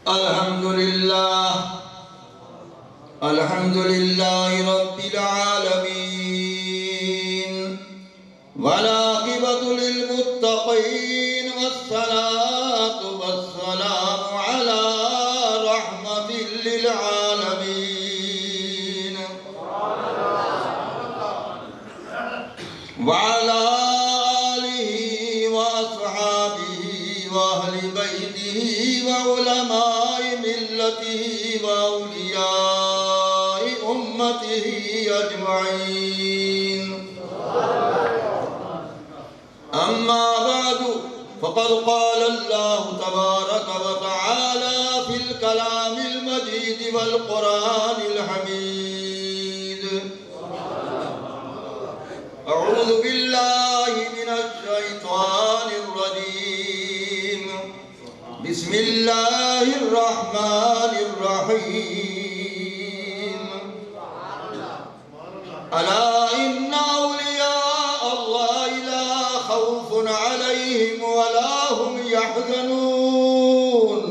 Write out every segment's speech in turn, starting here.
الحمد لله رب العالمين والعاقبة للمتقين والصلاة والسلام على رحمة للعالمين وعلى آله وأصحابه وأهل بيته وعلماء ملته وأولياء أمته أجمعين. أما بعد فقد قال الله تبارك وتعالى في الكلام المجيد والقرآن الحميد: أعوذ بالله من الشيطان الرجيم. بسم الله الرحمن الرحيم. ألا إن أولياء الله لا خوف عليهم ولا هم يحزنون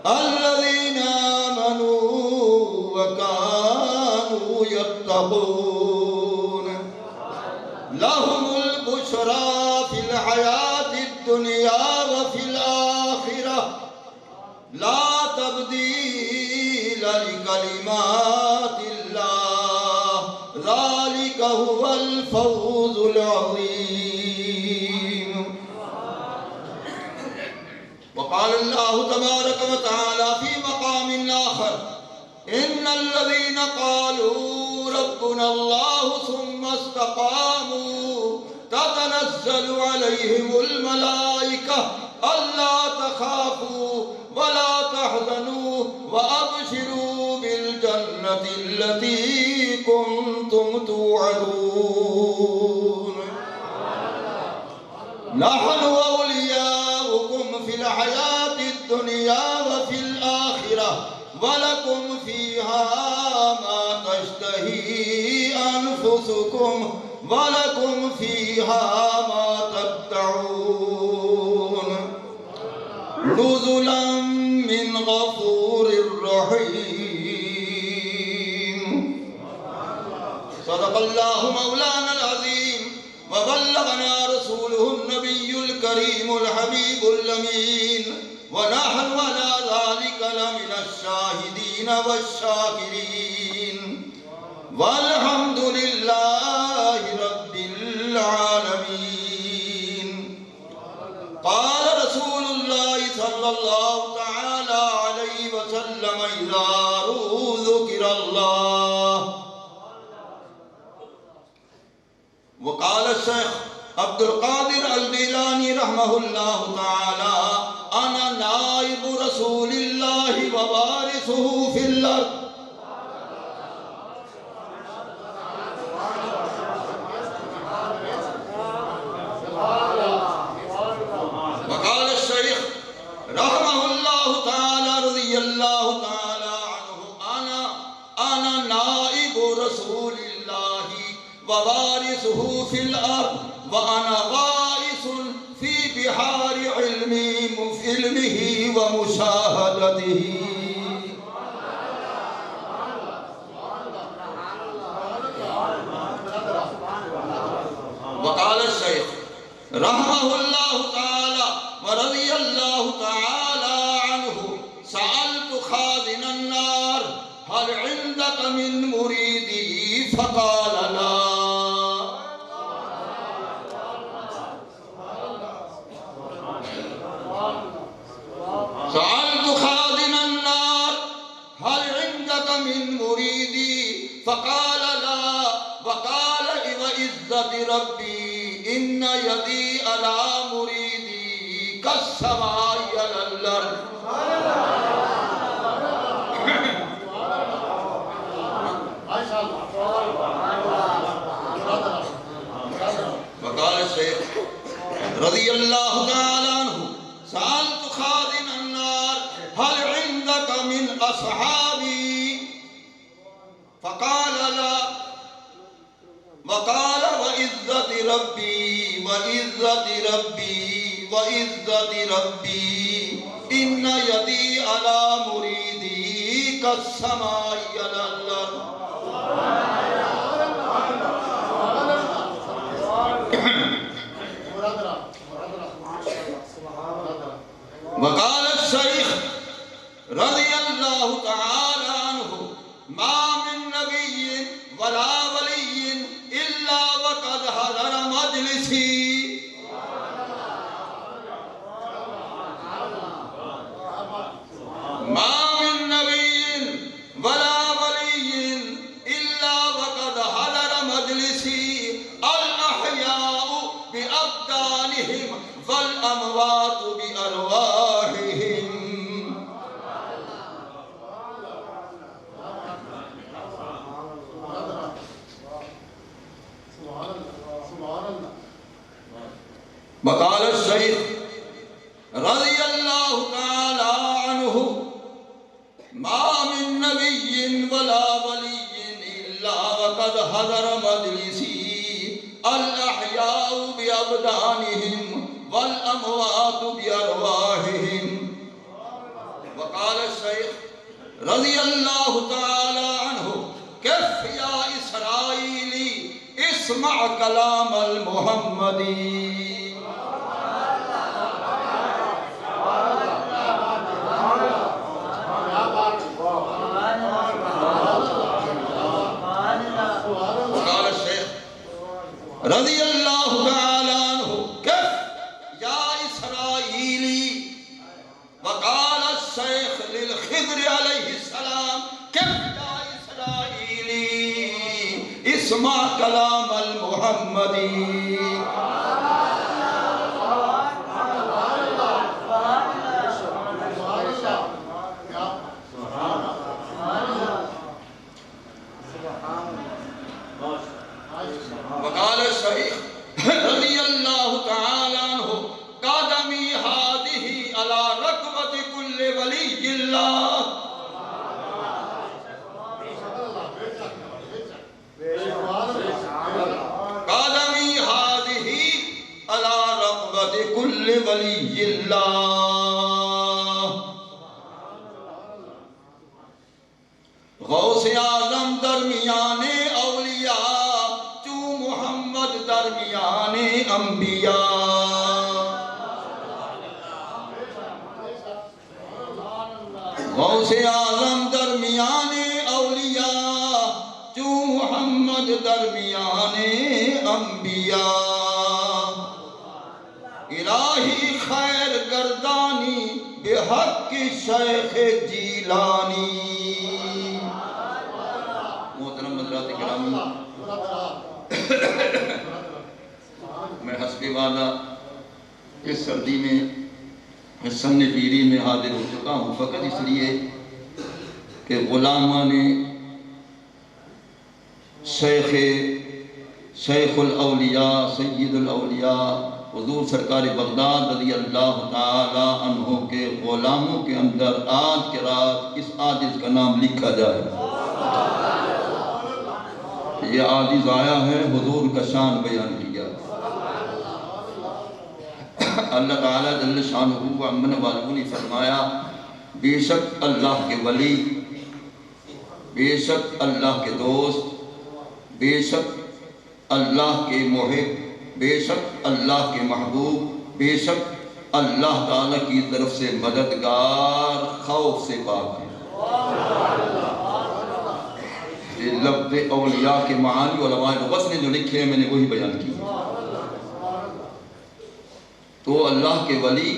الذين آمنوا وكانوا يتقون لهم البشرى في الحياة الدنيا وفي الآخرة لا تبديل لكلمات الله ذلك هو الفوز العظيم. وقال الله تبارك وتعالى في مقام آخر: إن الذين قالوا ربنا الله ثم استقاموا تتنزل عليهم الملائكة ألا تخافوا ولا تحزنوا وأبشروا بالجنة التي كنتم توعدون. نحن أولياؤكم في الحياة الدنيا وفي الآخرة ولكم فيها ما تشتهي أنفسكم ولكم فيها ما تدعون نزلا من غفور رحيم. صدق الله مولانا العظيم وبلغنا رسوله النبي الكريم الحبيب الأمين ونحن على ذلك لمن الشاهدين والشاكرين والحمد لله رب العالمين. قال رسول الله صلى الله تعالى عليه وسلم: إذا ذكر الله. وقال الشيخ عبد القادر الجیلانی رحمہ اللہ تعالی: أنا نائب رسول الله ووارثه في الأرض. وقال الشيخ رحمه الله تعالى رضي الله تعالى عنه: أنا نائب رسول الله ووارثه في الأرض وأنا غائص في بحار علمه ومشاهدته. وقال الشيخ رحمه الله تعالى ورضي الله تعالى عنه: سألت خازن النار هل عندك من مريدي فقال لا. سألت خازن النار هل عندك من مريدي فقال لا. وقال: وعزة ربي إن يدي على مريدي كالسماء على الأرض. وقال الشيخ رضي الله تعالى عنه: سألت خازن النار هل عندك من أصحابي فقال لا. وقال: وعزة ربي وعزة ربي وعزة ربي ان یدی علی مریدی کالسماء علی الارض. وقال الشیخ رضی اللہ تعالی عنہ ما من نبی ولا ولی الا وقد حضر مجلسی. ما من نبی ولا ولی الا وقد حضر مجلسی الاحیاء بابدانہم والاموات بارواحہم. وقال الشیخ رضی اللہ تعالی عنہ ما من نبی ولا ولی الا وقد حضر مجلسی الاحیاء بابدانہم والاموات بارواحہم. وقال الشیخ رضی اللہ تعالی عنہ کف یا اسرائیلی اسمع کلام المحمدی. وقال الشیخ رضی اللہ تعالی عنہ کف یا اسرائیلی. وقال الشیخ للخضر علیہ السلام کف یا اسرائیلی اسمع کلام المحمدی. وقال الشیخ رضی اللہ تعالی عنہ قدمی ہادہ علی رکبت کل ولی اللہ. قدمی ہادہ علی رکبت کل ولی اللہ. غوث اعظم درمیان اولیاء تو محمد درمیان انبیاء. غوث اعظم درمیان اولیاء تو محمد درمیان انبیاء. الہی خیر گردانی بحق شیخ جیلانی. محترم حضرات کرام، میں حسب وعدہ اس سردی میں سن پیری میں حاضر ہو چکا ہوں، فقط اس لیے کہ غلامان شیخ الاولیاء سید الاولیاء حضور سرکار بغداد رضی اللہ تعالی عنہ کے غلاموں کے اندر آج کے رات اس عاجز کا نام لکھا جائے. یہ عاجز آیا ہے حضور کا شان بیان کیا. اللہ تعالیٰ جل شانہ و امن والوں نے فرمایا بے شک اللہ کے ولی، بے شک اللہ کے دوست، بے شک اللہ کے محب، بے شک اللہ کے محبوب، بے شک اللہ تعالیٰ کی طرف سے مددگار خوف سے پاک ہے. لفظ اولیاء کے معانی علماء لغت نے جو لکھے ہیں میں نے وہی بیان کی. تو اللہ کے ولی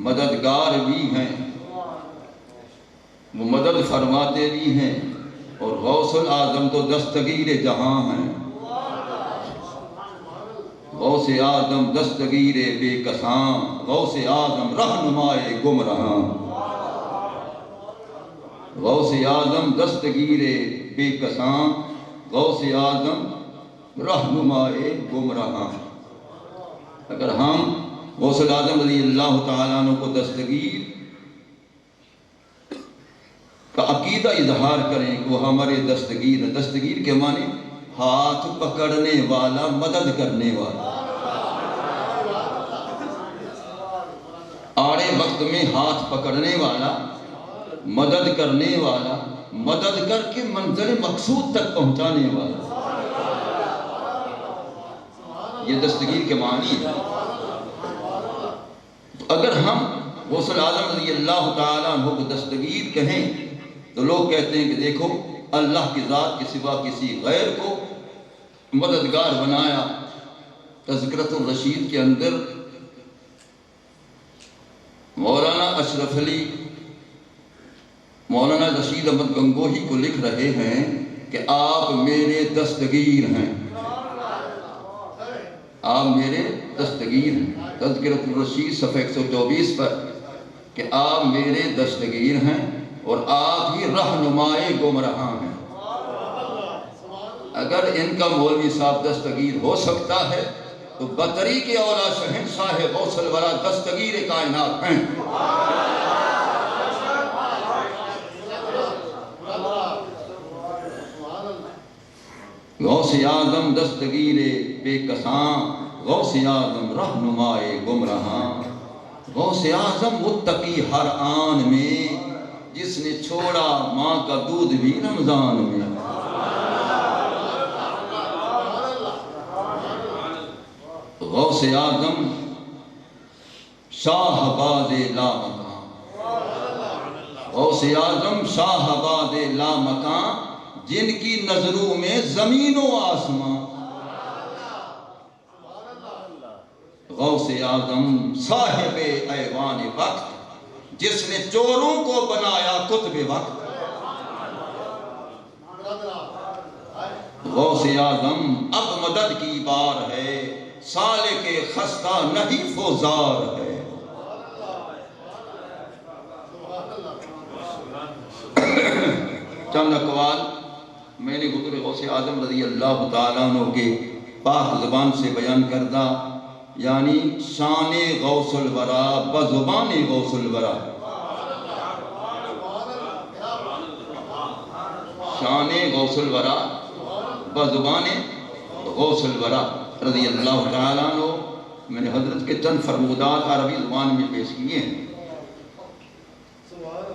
مددگار بھی ہیں، وہ مدد فرماتے بھی ہیں، اور غوث الاعظم تو دستگیر جہاں ہیں. غوث اعظم دستگیر بے کساں، غوث اعظم رہنمائے گمراہاں. غوث اعظم دستگیر بے کساں، غوث اعظم رہنمائے گمراہاں. اگر ہم غوث اعظم رضی اللہ تعالیٰ عنہ کو دستگیر کا عقیدہ اظہار کریں کہ وہ ہمارے دستگیر. دستگیر کے معنی ہاتھ پکڑنے والا، مدد کرنے والا. آڑے وقت میں ہاتھ پکڑنے والا، مدد کرنے والا، مدد کر کے منزل مقصود تک پہنچانے والا، یہ دستگیر کے معنی ہے۔ اگر ہم غوث اعظم رضی اللہ تعالیٰ عنہ کو دستگیر کہیں تو لوگ کہتے ہیں کہ دیکھو اللہ کی ذات کے سوا کسی غیر کو مددگار بنایا۔ تذکرۃ الرشید کے اندر مولانا اشرف علی مولانا رشید احمد گنگوہی کو لکھ رہے ہیں کہ آپ میرے دستگیر ہیں، آپ میرے دستگیر ہیں۔ تذکرۃ الرشید صفحہ 124 پر کہ آپ میرے دستگیر ہیں اور آپ ہی رہنمائے گمراہاں ہیں۔ اگر ان کا مولوی صاحب دستگیر ہو سکتا ہے تو بطری کے اولا شہنشاہ غوث الورا دستگیر کائنات ہیں۔ غوث اعظم دستگیر بے کساں، غوث اعظم رہنمائے گمراہاں، غوث اعظم متقی ہر آن میں، جس نے چھوڑا ماں کا دودھ بھی رمضان میں۔ غوث اعظم شاہ باز لامکان، غوث اعظم شاہ باز لامکان، جن کی نظروں میں زمین و آسمان۔ غوث اعظم صاحب ایوان وقت، جس نے چوروں کو بنایا قطب وقت۔ غوث اعظم اب مدد کی بار ہے، سالک خستہ نہیں فوزار ہے۔ چند اقوال میں نے حضور غوث اعظم رضی اللہ تعالیٰ عنہ کے پاک زبان سے بیان کردہ، یعنی شان غوث الورا بزبان غوث الورا، شان غوث الورا بزبان غوث الورا رضی اللہ تعالیٰ عنہ۔ میں نے حضرت کے چند فرمودات عربی زبان میں پیش کیے ہیں،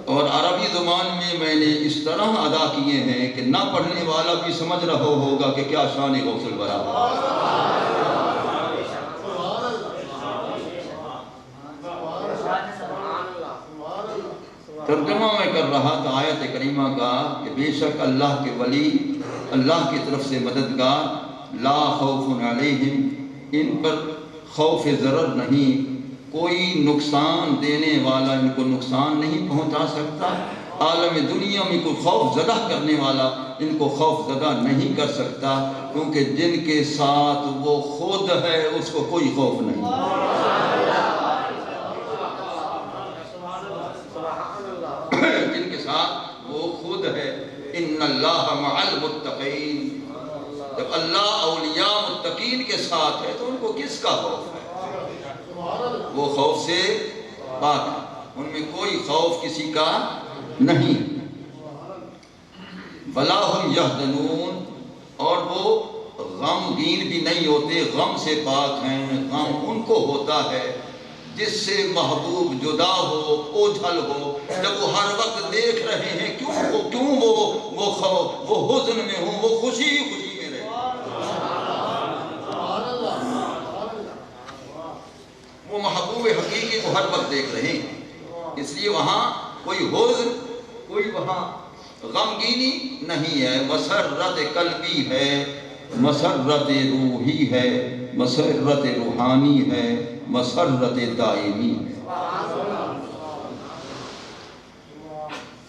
اور عربی زبان میں نے اس طرح ادا کیے ہیں کہ نہ پڑھنے والا بھی سمجھ رہا ہوگا کہ کیا شان غوث الورا۔ ترجمہ میں کر رہا تھا آیت کریمہ کا کہ بے شک اللہ کے ولی، اللہ کی طرف سے مددگار، لا خوف علیہم، ان پر خوف ضرر نہیں، کوئی نقصان دینے والا ان کو نقصان نہیں پہنچا سکتا، عالم دنیا میں کوئی خوف زدہ کرنے والا ان کو خوف زدہ نہیں کر سکتا، کیونکہ جن کے ساتھ وہ خود ہے اس کو کوئی خوف نہیں۔ جن کے ساتھ وہ خود ہے، ان اللہ مع المتقین، جب اللہ اولیاء متقین کے ساتھ ہے تو ان کو کس کا خوف ہے؟ وہ خوف سے پاک ہے، ان میں کوئی خوف کسی کا نہیں۔ وَلَا هُمْ يَحْزَنُونَ، اور وہ غمگین بھی نہیں ہوتے، غم سے پاک ہیں۔ غم ان کو ہوتا ہے جس سے محبوب جدا ہو، اوجھل ہو، جب وہ ہر وقت دیکھ رہے ہیں کیوں وہ حزن میں ہوں، وہ خوشی میں رہے، وہ محبوب حقیقی کو ہر وقت دیکھ رہے ہیں، اس لیے وہاں کوئی حزن، کوئی وہاں غمگینی نہیں ہے۔ مسرت قلبی ہے، مسرت روحی ہے، مسرت روحانی ہے، مسرت دائمی ہے۔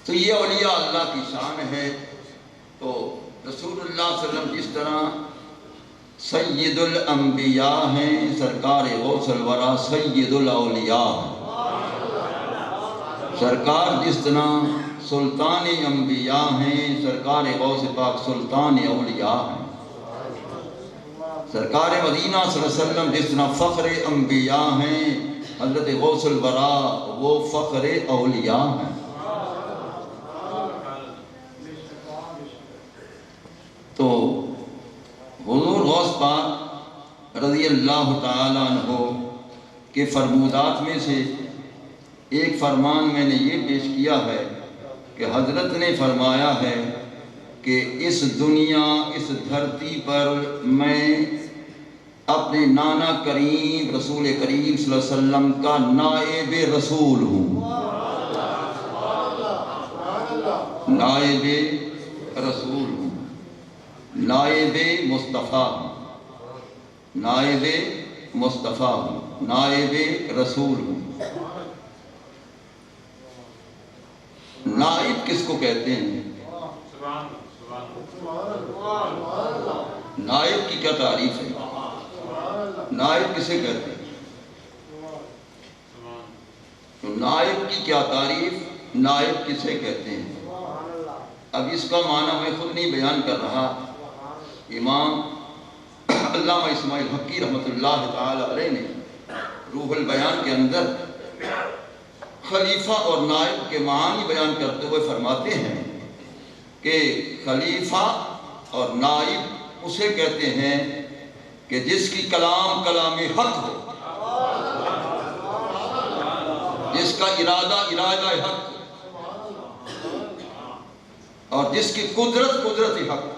تو یہ اولیاء اللہ کی شان ہے۔ تو رسول اللہ صلی اللہ علیہ وسلم جس طرح سید الانبیاء ہیں، سرکار غوث الورا سید الاولیاء ہیں۔ سرکار جس طرح سلطان انبیاء ہیں، سرکار غوث پاک سلطان اولیاء ہیں۔ سرکار مدینہ صلی اللہ علیہ وسلم جس طرح فخر انبیاء ہیں، حضرت غوث الورا وہ فخر اولیاء ہیں۔ تو حضور غوث پاک رضی اللہ تعالیٰ عنہ کے فرمودات میں سے ایک فرمان میں نے یہ پیش کیا ہے کہ حضرت نے فرمایا ہے کہ اس دنیا اس دھرتی پر میں اپنے نانا کریم رسول کریم صلی اللہ علیہ وسلم کا نائب رسول ہوں، نائب رسول ہوں، نائب مصطفیٰ ہوں، نائب مصطفیٰ ہوں، نائب رسول ہوں۔ نائب کس کو کہتے ہیں؟ نائب کی کیا تعریف ہے؟ نائب کسے کہتے ہیں؟ تو نائب کی کیا تعریف، نائب کسے کہتے ہیں؟ اب اس کا معنی میں خود نہیں بیان کر رہا، امام علامہ اسماعیل حقی رحمۃ اللہ تعالی علیہ نے روح البیان کے اندر خلیفہ اور نائب کے معانی بیان کرتے ہوئے فرماتے ہیں کہ خلیفہ اور نائب اسے کہتے ہیں کہ جس کی کلام کلام حق ہو، جس کا ارادہ ارادہ حق ہو، اور جس کی قدرت قدرت حق ہو،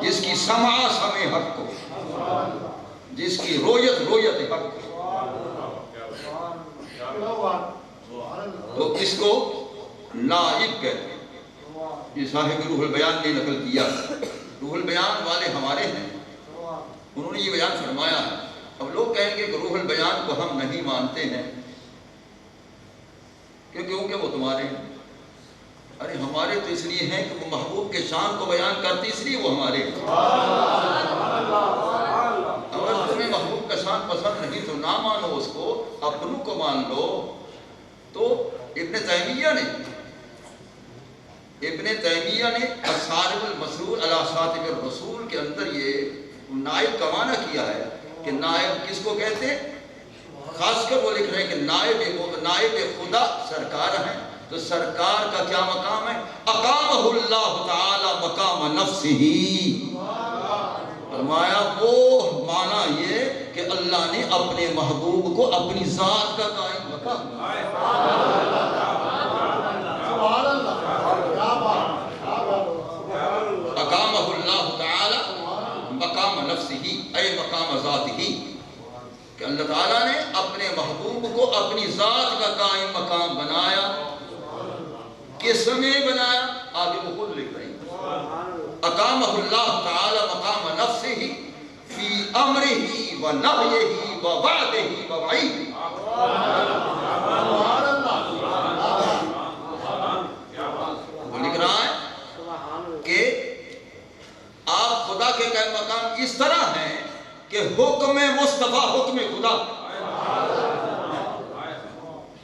جس کی سمع سمع حق ہو، جس کی رویت رویت حق ہو، تو اس کو نائب کہتے ہیں۔ یہ صاحب روح البیان نے نقل کیا، روح البیان والے ہمارے ہیں، انہوں نے یہ بیان فرمایا ہے۔ اب لوگ کہیں گے کہ روح البیان کو ہم نہیں مانتے ہیں کیونکہ وہ تمہارے ہیں۔ ارے ہمارے تو اس لیے ہیں کہ وہ محبوب کے شان کو بیان کرتے، اس لیے وہ ہمارے ہیں۔ اگر تمہیں محبوب کا شان پسند نہیں تو نہ مانو اس کو، اپنوں کو مان لو۔ تو ابن تیمیہ نے الصارم المسلول علی شاتم الرسول کے اندر یہ نائب کا معنی کیا ہے کہ نائب کس کو کہتے ہیں؟ خاص کر وہ لکھ رہے ہیں کہ نائب خدا سرکار ہیں، تو سرکار کا کیا مقام ہے؟ اقامہ اللہ تعالی مقام نفسہ، فرمایا وہ معنی یہ کہ اللہ نے اپنے محبوب کو اپنی ذات کا قائم مقام اقامہ اللہ تعالی مقام نفسہ اے مقام ذاتہ، کہ اللہ تعالیٰ نے اپنے محبوب کو اپنی ذات کا قائم مقام بنایا۔ کس میں بنایا؟ آگے وہ خود لکھ رہے ہیں، اقامہ اللہ تعالی مقام نفسہ فی امرہ و نہیہ و وعدہ و وعیدہ۔ وہ لکھ رہا ہے کہ آپ خدا کے قائم مقام اس طرح ہیں کہ حکم مصطفیٰ حکم خدا،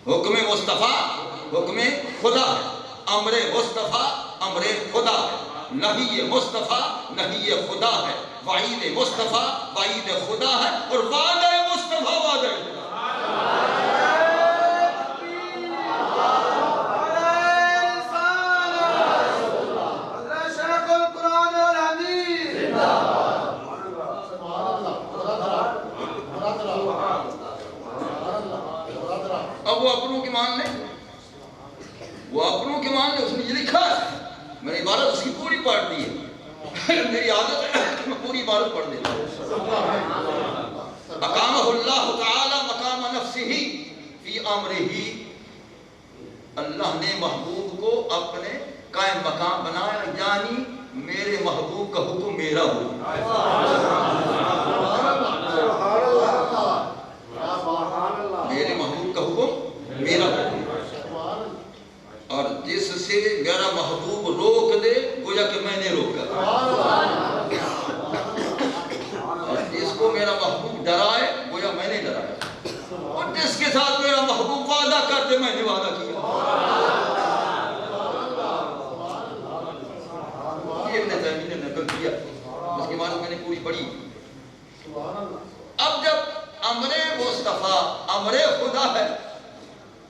حکم مصطفیٰ حکم خدا ہے، امر مصطفیٰ امر خدا ہے، نہی مصطفیٰ نہی خدا ہے، وعید مصطفیٰ وعید خدا ہے، اور وعدہ مصطفیٰ وعدہ خدا۔ اب وہ اپنوں کی مان لیں، وہ اپنوں کی مان لیں، اس نے یہ لکھا ہے، میں نے عبارت اس کی پوری پڑھ دی ہے، میری عادت ہے کہ میں پوری عبارت پڑھ دیتا ہوں۔ اقامہ اللہ تعالی مقام نفسہ فی امرہ، اللہ نے محبوب کو اپنے قائم مقام بنایا، یعنی میرے محبوب کا حکم میرا ہو، میرے محبوب کا حکم میرا حکم، اور جس سے میرا محبوب روک دے گویا کہ میں نے روکا، اور جس کو میرا محبوب ڈرائے گویا میں نے ڈرایا، اور جس کے ساتھ میرا محبوب وعدہ کر دے میں نے وعدہ کیا۔ یہ ابن تیمیہ نے نقل کیا، اس کی معنی میں نے پوری پڑھی۔ اب جب امر مصطفیٰ امر خدا ہے،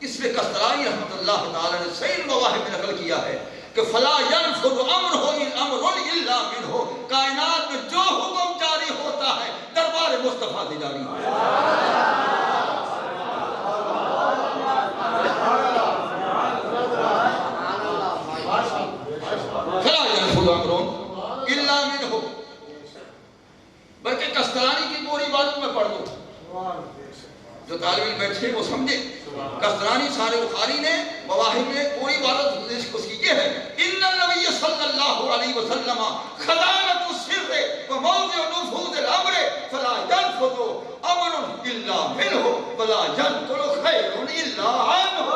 اس میں قسطلانی رحمت اللہ تعالی نے صحیح المواہب میں نقل کیا ہے کہ فلا ينفذ امر الا منہ، کائنات میں جو حکم جاری ہوتا ہے دربار مصطفیٰ سے جاری ہے۔ جو طالب علم بیٹھے وہ سمجھے. قسطلانی شارح بخاری نے مواہب میں پوری عبارت اس کی یہ ہے: ان النبی صلی اللہ علیہ وسلم خزانۃ السر و موضع نفوذ الامر فلا ينفذ امر الا منه ولا ينقل خیر الا عنه.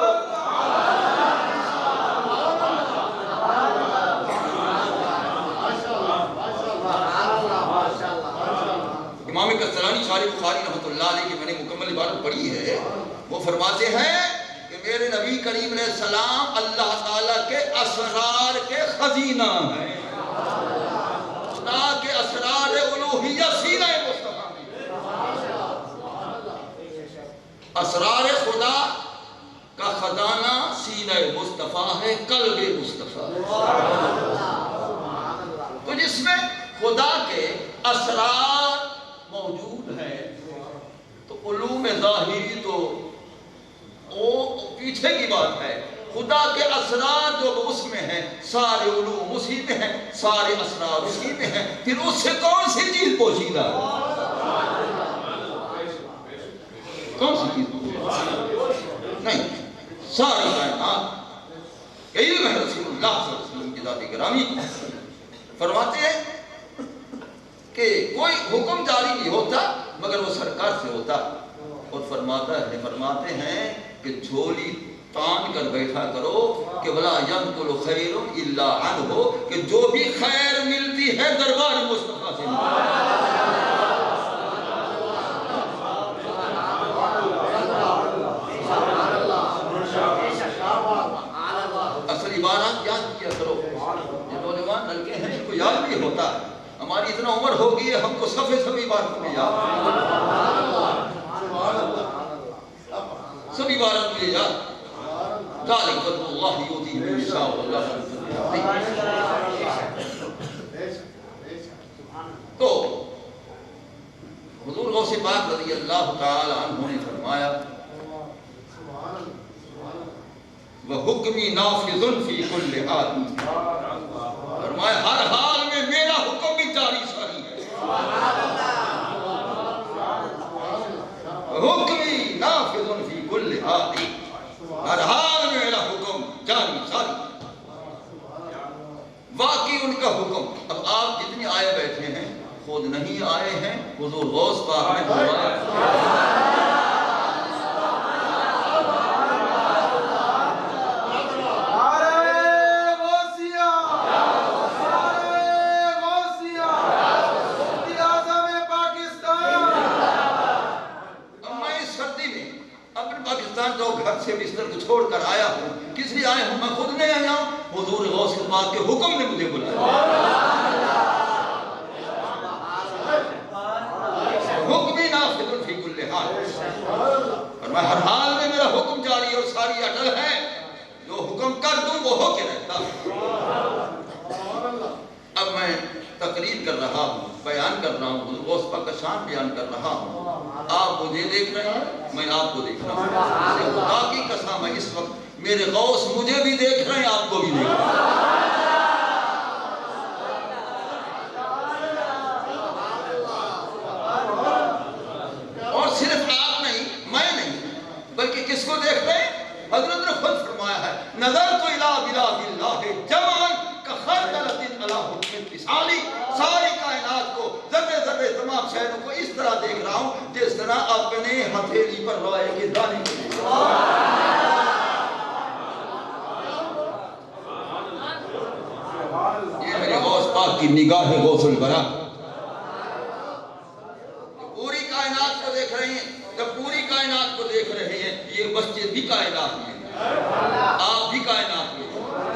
امام قسطلانی شارح بخاری رحمۃ اللہ علیہ کی میں نے مکمل عبارت پڑھی ہے. وہ فرماتے ہیں کہ میرے نبی کریم علیہ السلام اللہ تعالیٰ کے اسرار کے خزینہ ہیں. خدا کے اسرار الوہیت سینہ مصطفیٰ میں. اسرار خدا کا خزانہ سینہ مصطفیٰ ہے، قلب مصطفیٰ. تو جس میں خدا کے اسرار موجود ہے تو علوم ظاہری تو وہ پیچھے کی بات ہے. خدا کے اسرار جو اس میں ہیں سارے علوم اسی میں ہیں، سارے اسرار اسی میں ہیں. پھر اس سے کون سی چیز پوشیدہ ہے؟ کون سی چیز نہیں، ساری کائنات علم ہے رسول اللہ صلی اللہ علیہ وسلم کی ذات گرامی. فرماتے ہیں کہ کوئی حکم جاری نہیں ہوتا مگر وہ سرکار سے ہوتا. اور فرماتے ہیں کہ جھولی تان کر بیٹھا کرو کہ ولا ينقل خیر الا عنہ، کہ جو بھی خیر ملتی ہے دربار مصطفیٰ سے اصل عبارات یاد کیا کرو. یہ نوجوان لڑکے ہیں ان کو یاد بھی ہوتا ہے. ہماری اتنا عمر ہو گئی ہے ہم کو سبھی باتوں میں یاد، سبھی باتوں میں یاد. ذالک فضل اللہ یؤتیہ من یشاء واللہ ذو الفضل العظیم. تو حضور غوث پاک رضی اللہ تعالی عنہ نے فرمایا وَحُکْمِ نَافِذٌ فِي كُلِّ حَالٍ. فرمایا ہر حال میں میرا حکم بھی جاری ساری ہے. حکمی نافذ فی کل حال، ہر حال میں میرا حکم جاری ساری. واقعی ان کا حکم. اب آپ جتنی آئے بیٹھے ہیں خود نہیں آئے ہیں، حضور غوث پاک نے فرمایا سے بستر کو چھوڑ کر آیا ہوں. کس لیے آیا ہوں؟ میں خود نہیں آیا ہوں، حضور غوث پاک کے حکم نے مجھے بلایا. حکمی نافذ فی کل حال، اور میں ہر حال میں میرا حکم جاری اور ساری اٹل ہے. جو حکم کر دوں وہ ہو کے رہتا. اب میں تقریر کر رہا ہوں، بیان کر رہا ہوں، حضور غوث پاک کا شان بیان کر رہا ہوں. آپ مجھے دیکھ رہے ہیں، میں آپ کو دیکھ رہا ہوں. خدا کی قسم ہے اس وقت میرے غوث مجھے بھی دیکھ رہے ہیں، آپ کو بھی دیکھ رہے ہیں. اور صرف آپ نہیں، میں نہیں، بلکہ کس کو دیکھ رہے ہیں؟ حضرت نے خود فرمایا ہے نظرت الی بلاد اللہ جمعا کخردلۃ علی حکم اتصال. ساری کائنات کو ذرے ذرے تمام شہروں کو اس طرح دیکھ رہا ہوں جس طرح اپنے ہتھیلی پر رائے کے دانے کو دیکھ رہا ہوں. یہ میرے غوث پاک کی نگاہ غوث البراء. پوری کائنات کو دیکھ رہے ہیں. جب پوری کائنات کو دیکھ رہے ہیں، یہ مسجد بھی کائنات میں، آپ بھی کائنات میں،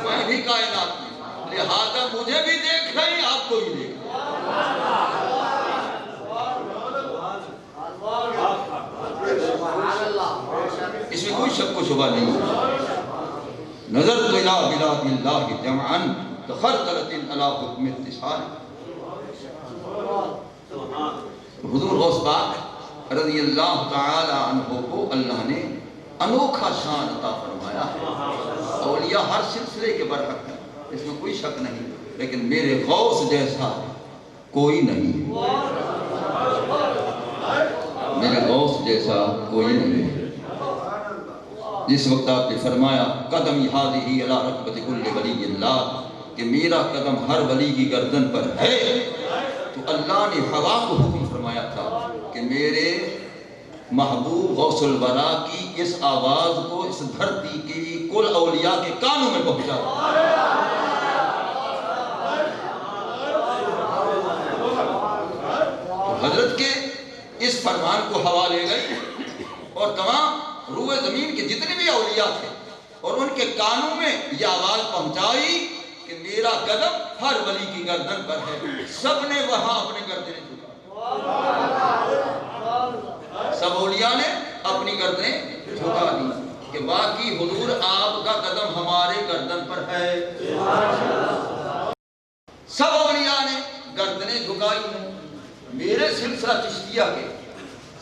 میں بھی کائنات میں، لہذا مجھے بھی دیکھ رہے ہیں، آپ کو بھی دیکھ رہے ہیں. اس میں کوئی شک و شبہ نہیں. نظرت الی بلاد اللہ جمعا کخردلۃ علی حکم اتصال. حضور غوث پاک رضی اللہ تعالی عنہ کو اللہ نے انوکھا شان عطا فرمایا ہے. اولیاء ہر سلسلے کے برحق ہیں، اس میں کوئی شک نہیں، لیکن میرے غوث جیسا کوئی نہیں. میرے غوث جیسا کوئی نہیں ہے۔ جس وقت آپ نے فرمایا قدم ہذہ علی رکبۃ کل ولی اللہ، کہ میرا قدم ہر ولی کی گردن پر ہے، تو اللہ نے ہوا کو حکم فرمایا تھا کہ میرے محبوب غوث الورا کی اس آواز کو اس دھرتی کی کل اولیاء کے کانوں میں پہنچا۔ حضرت کے اس فرمان کو ہوا لے گئی اور تمام روئے زمین کے جتنے بھی اولیاء تھے اور ان کے کانوں میں یہ آواز پہنچائی کہ میرا قدم ہر ولی کی گردن پر ہے۔ سب نے وہاں اپنے گردنیں جھکا، سب اولیاء نے اپنی گردنیں جھکا دی کہ باقی حضور آپ کا قدم ہمارے گردن پر ہے۔ سب اولیاء نے گردنیں جھکائی ہیں۔ میرے سلسلہ چشتیہ کے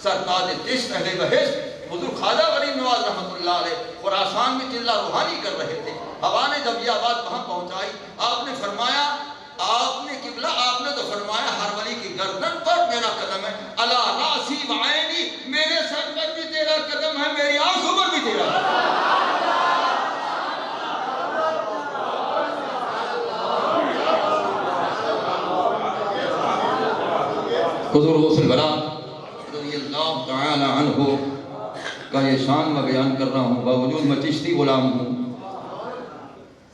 سرتاج چشت اہل بہشت حضور خواجہ غریب نواز رحمۃ اللہ علیہ خراسان میں چلہ روحانی کر رہے تھے۔ ہوا نے جب یہ آواز وہاں پہنچائی، آپ نے فرمایا، آپ نے قبلہ، آپ نے تو فرمایا ہر ولی کی گردن پر میرا قدم ہے، علی راسی و عینی، میرے سر پر بھی تیرا قدم ہے، میری آنکھوں پر بھی تیرا قدم ہے۔ حضور غوث الورا رضی اللہ تعالی عنہ کا یہ شان میں بیان کر رہا ہوں، باوجود میں چشتی غلام ہوں۔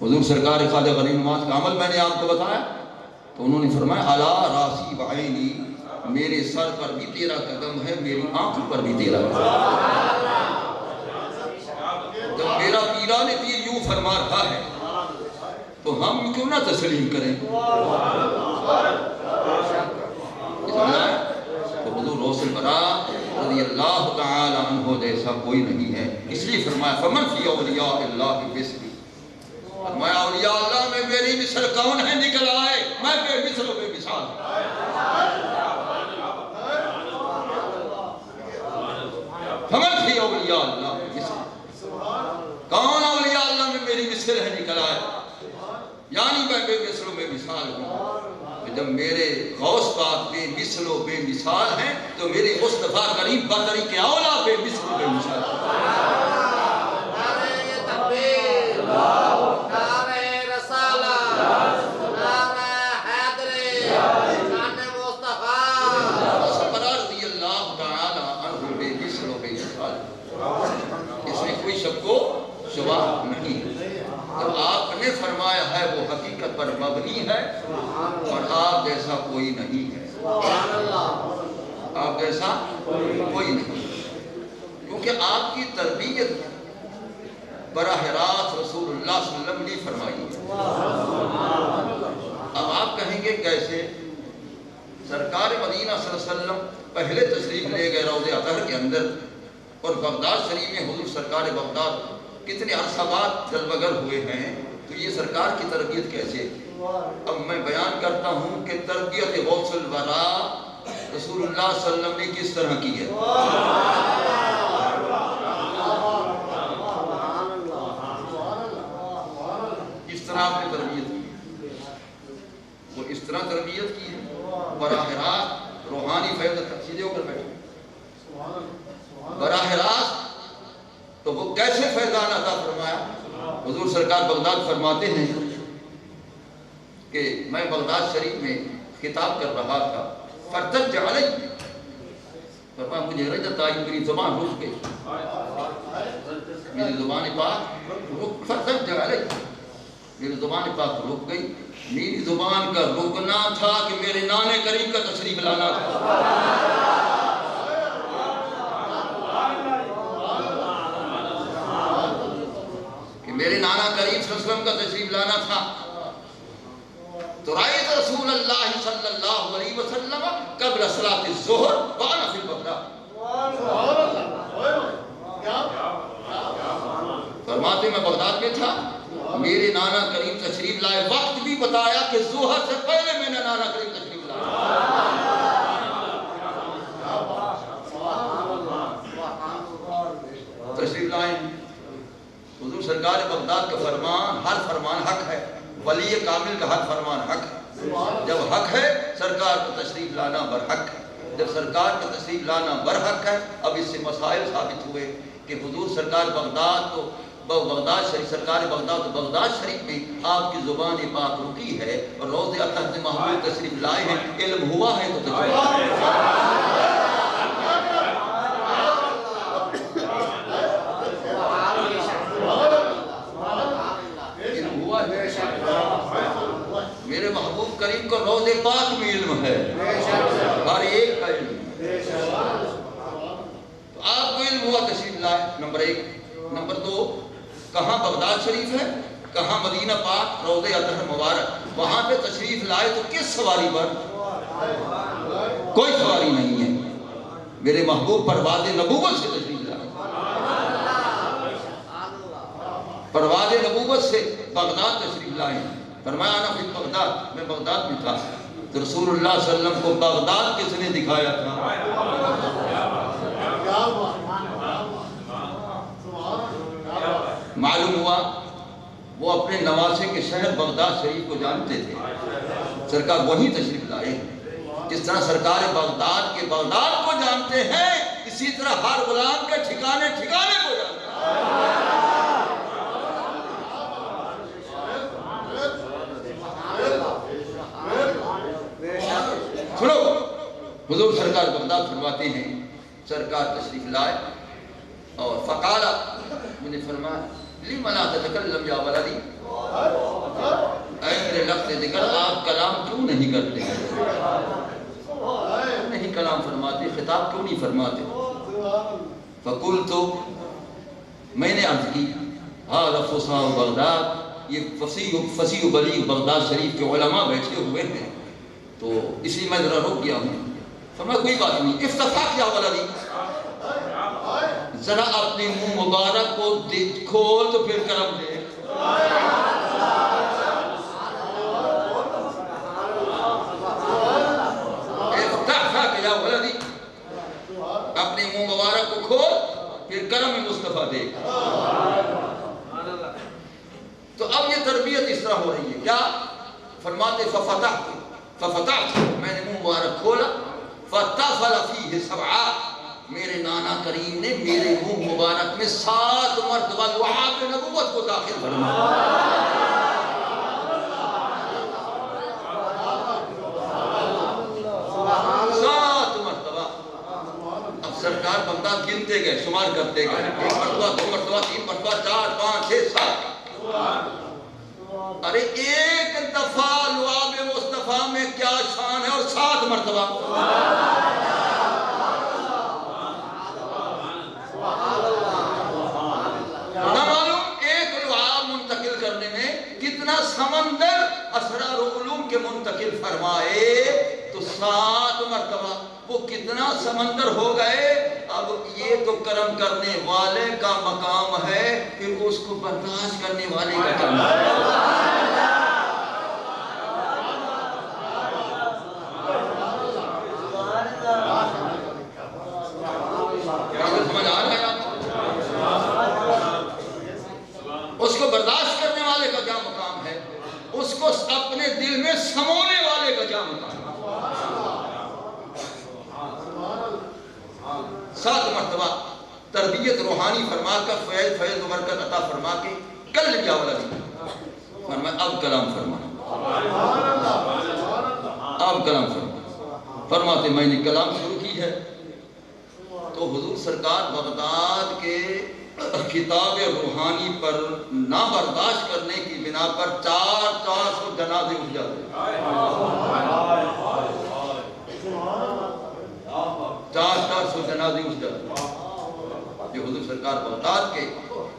حضور سرکار خواجہ غریب نواز کا عمل میں نے آپ کو بتایا تو انہوں نے فرمایا علی راسی و عینی، میرے سر پر بھی تیرا قدم ہے، میری آنکھوں پر بھی تیرا قدم ہے۔ جب میرا پیران پیر یوں فرما رہا ہے تو ہم کیوں نہ تسلیم کریں؟ تو حضور غوث الورا رضی اللہ تعالی عنہ جیسا کوئی نہیں ہے، اس لیے فرمایا فمن فی اولیاء اللہ مثلی، فرمایا اولیاء اللہ میں میری مثل کون ہے نکل آئے، میں بے مثل و بے مثال ہوں۔ فمن فی اولیاء اللہ مثلی، کون اولیاء اللہ میں میری مثل ہے نکل آئے، یعنی میں بے مثل و بے مثال ہوں۔ جب میرے غوث پاک بے مثل و بے مثال ہیں تو میرے مصطفیٰ کریم بدری کے اولا بے مثل و بے مثال ہیں۔ نعرہ تکبیر، نعرہ رسالہ، نعرہ حیدر، شان مصطفیٰ رضی اللہ تعالی عنہ بے مثل و بے مثال، اس میں کوئی شک و شبہ نہیں۔ جب آپ نے فرمایا ہے وہ حقیقت پر مبنی ہے اور آپ جیسا کوئی نہیں ہے، آپ جیسا کوئی نہیں، کیونکہ آپ کی تربیت براہ راست رسول اللہ صلی اللہ علیہ وسلم نے فرمائی ہے۔ اب آپ کہیں گے کیسے؟ سرکار مدینہ صلی اللہ علیہ وسلم پہلے تشریف لے گئے روضہ اطہر کے اندر، اور بغداد شریف میں حضور سرکار بغداد کتنے عرصہ بعد جلوگر ہوئے ہیں، تو یہ سرکار کی تربیت کیسے؟ اب میں بیان کرتا ہوں کہ تربیت غوث الورا رسول اللہ صلی اللہ علیہ وسلم نے کس طرح کی ہے۔ اس طرح آپ نے تربیت کی، وہ اس طرح تربیت کی ہے، براہ راست روحانی فیض سیدھے ہو کر بیٹھے، براہ راست۔ تو وہ کیسے فیضان عطا فرمایا؟ حضور سرکار بغداد فرماتے ہیں کہ میں بغداد شریف میں خطاب کر رہا تھا، فرتج علی، فرمایا مجھے رجت آئی، میری زبان رک گئی، میری زبان پاک رک، فرتج علی، میری زبان پاک رک گئی۔ میری زبان کا رکنا تھا کہ میرے نانے کریم کا تشریف لانا تھا۔ میرے نانا کریم صلی اللہ علیہ وسلم کا تشریف لانا تھا، تو رأیت رسول اللہ صلی اللہ علیہ وسلم قبل صلاۃ الظہر وانا فی بغداد، فرماتے میں بغداد میں تھا، میرے نانا کریم تشریف لائے، وقت بھی بتایا کہ ظہر سے پہلے میں نے نانا کریم تشریف لایا۔ تشریف لائے حضور سرکار بغداد کا فرمان، ہر فرمان حق ہے، ولی کامل کا ہر فرمان حق ہے۔ جب حق ہے سرکار کو تشریف لانا برحق ہے، جب سرکار کا تشریف لانا برحق ہے، اب اس سے مسائل ثابت ہوئے کہ حضور سرکار بغداد شریف، سرکار بغداد شریف میں آپ کی زبان پاک رکی ہے اور روضہ اطہر سے محبوب تشریف لائے ہیں، علم ہوا ہے تو میرے محبوب کریم کو روضہ پاک میں علم ہے، ہر ایک کا علم ہے، تو آپ کو علم ہوا تشریف لائے، نمبر 1۔ نمبر 2، کہاں بغداد شریف ہے، کہاں مدینہ پاک روضہ اطہر مبارک، وہاں پہ تشریف لائے تو کس سواری پر؟ کوئی سواری نہیں ہے، میرے محبوب پرواز نبوت سے تشریف لائے، پرواز نبوت سے بغداد تشریف لائے، فرمایا انا فی بغداد، میں بغداد میں تھا، تو رسول اللہ صلی اللہ علیہ وسلم کو بغداد کس نے دکھایا تھا؟ معلوم ہوا وہ اپنے نواسے کے شہر بغداد شریف کو جانتے تھے، سرکار وہیں تشریف لائے، جس طرح سرکار بغداد کے بغداد کو جانتے ہیں، اسی طرح ہر غلام کے ٹھکانے ٹھکانے کو جانتے ہیں۔ سنو، حضور سرکار بغداد فرماتے ہیں، سرکار تشریف لائے اور فقالا، میں نے فرمایا لِمَ لَا تَتَكَلَّمْ يَا وَلَدِي، اے میرے لفظ ذکر آپ کلام کیوں نہیں کرتے، کیوں نہیں کلام فرماتے، خطاب کیوں نہیں فرماتے؟ فَقُلْتُ، میں نے عرض کی، هَذَا فُصَحَاءُ بغداد، یہ فصیح و بلیغ بغداد شریف کے علماء بیٹھے ہوئے ہیں، تو اس لیے میں ذرا رک گیا ہوں۔ فرمایا کوئی بات نہیں، افتح یا ولدی، ذرا اپنے منہ مبارک کو کھول تو پھر کرم دے۔ افتح یا ولدی، اپنے منہ مبارک کو کھول پھر کرم مصطفیٰ دے۔ تو اب یہ تربیت اس طرح ہو رہی ہے، کیا فرماتے ففتحت، میں نے منہ مبارک کھولا، فَتَفَلَ فِيهِ سَبْعَا، میرے نانا کریم نے میرے منہ مبارک میں 7 مرتبہ لعاب نبوت کو داخل فرمایا۔ 7 مرتبہ۔ اب سرکار بغداد گنتے گئے، شمار کرتے گئے، 1 مرتبہ، 2 مرتبہ، 3 مرتبہ، 4، 5، 6، 7۔ ارے ایک دفعہ لعاب مصطفیٰ میں کیا شان ہے اور 7 مرتبہ۔ نہ معلوم ایک لعاب منتقل کرنے میں کتنا سمندر اسرار و علوم کے منتقل فرمائے، تو 7 مرتبہ وہ کتنا سمندر ہو گئے۔ اب یہ تو کرم کرنے والے کا مقام ہے، پھر اس کو برداشت کرنے والے کا کیا مقام ہے؟ اس کو برداشت کرنے والے کا کیا مقام ہے، اس کو اپنے دل میں سمونے والے کا کیا مقام ہے۔ 7 مرتبہ تربیت روحانی فرما کر فیض و برکت عطا فرما کے کل کیا ولدی، فرمایا اب کلام فرما، اب کلام فرما۔ فرماتے میں نے کلام شروع کی ہے، تو حضور سرکار بغداد کے کتاب روحانی پر نہ برداشت کرنے کی بنا پر 400 جنازے اٹھ جاتے، 400 جنازے اٹھ جاتے، جو حضور سرکار بغداد کے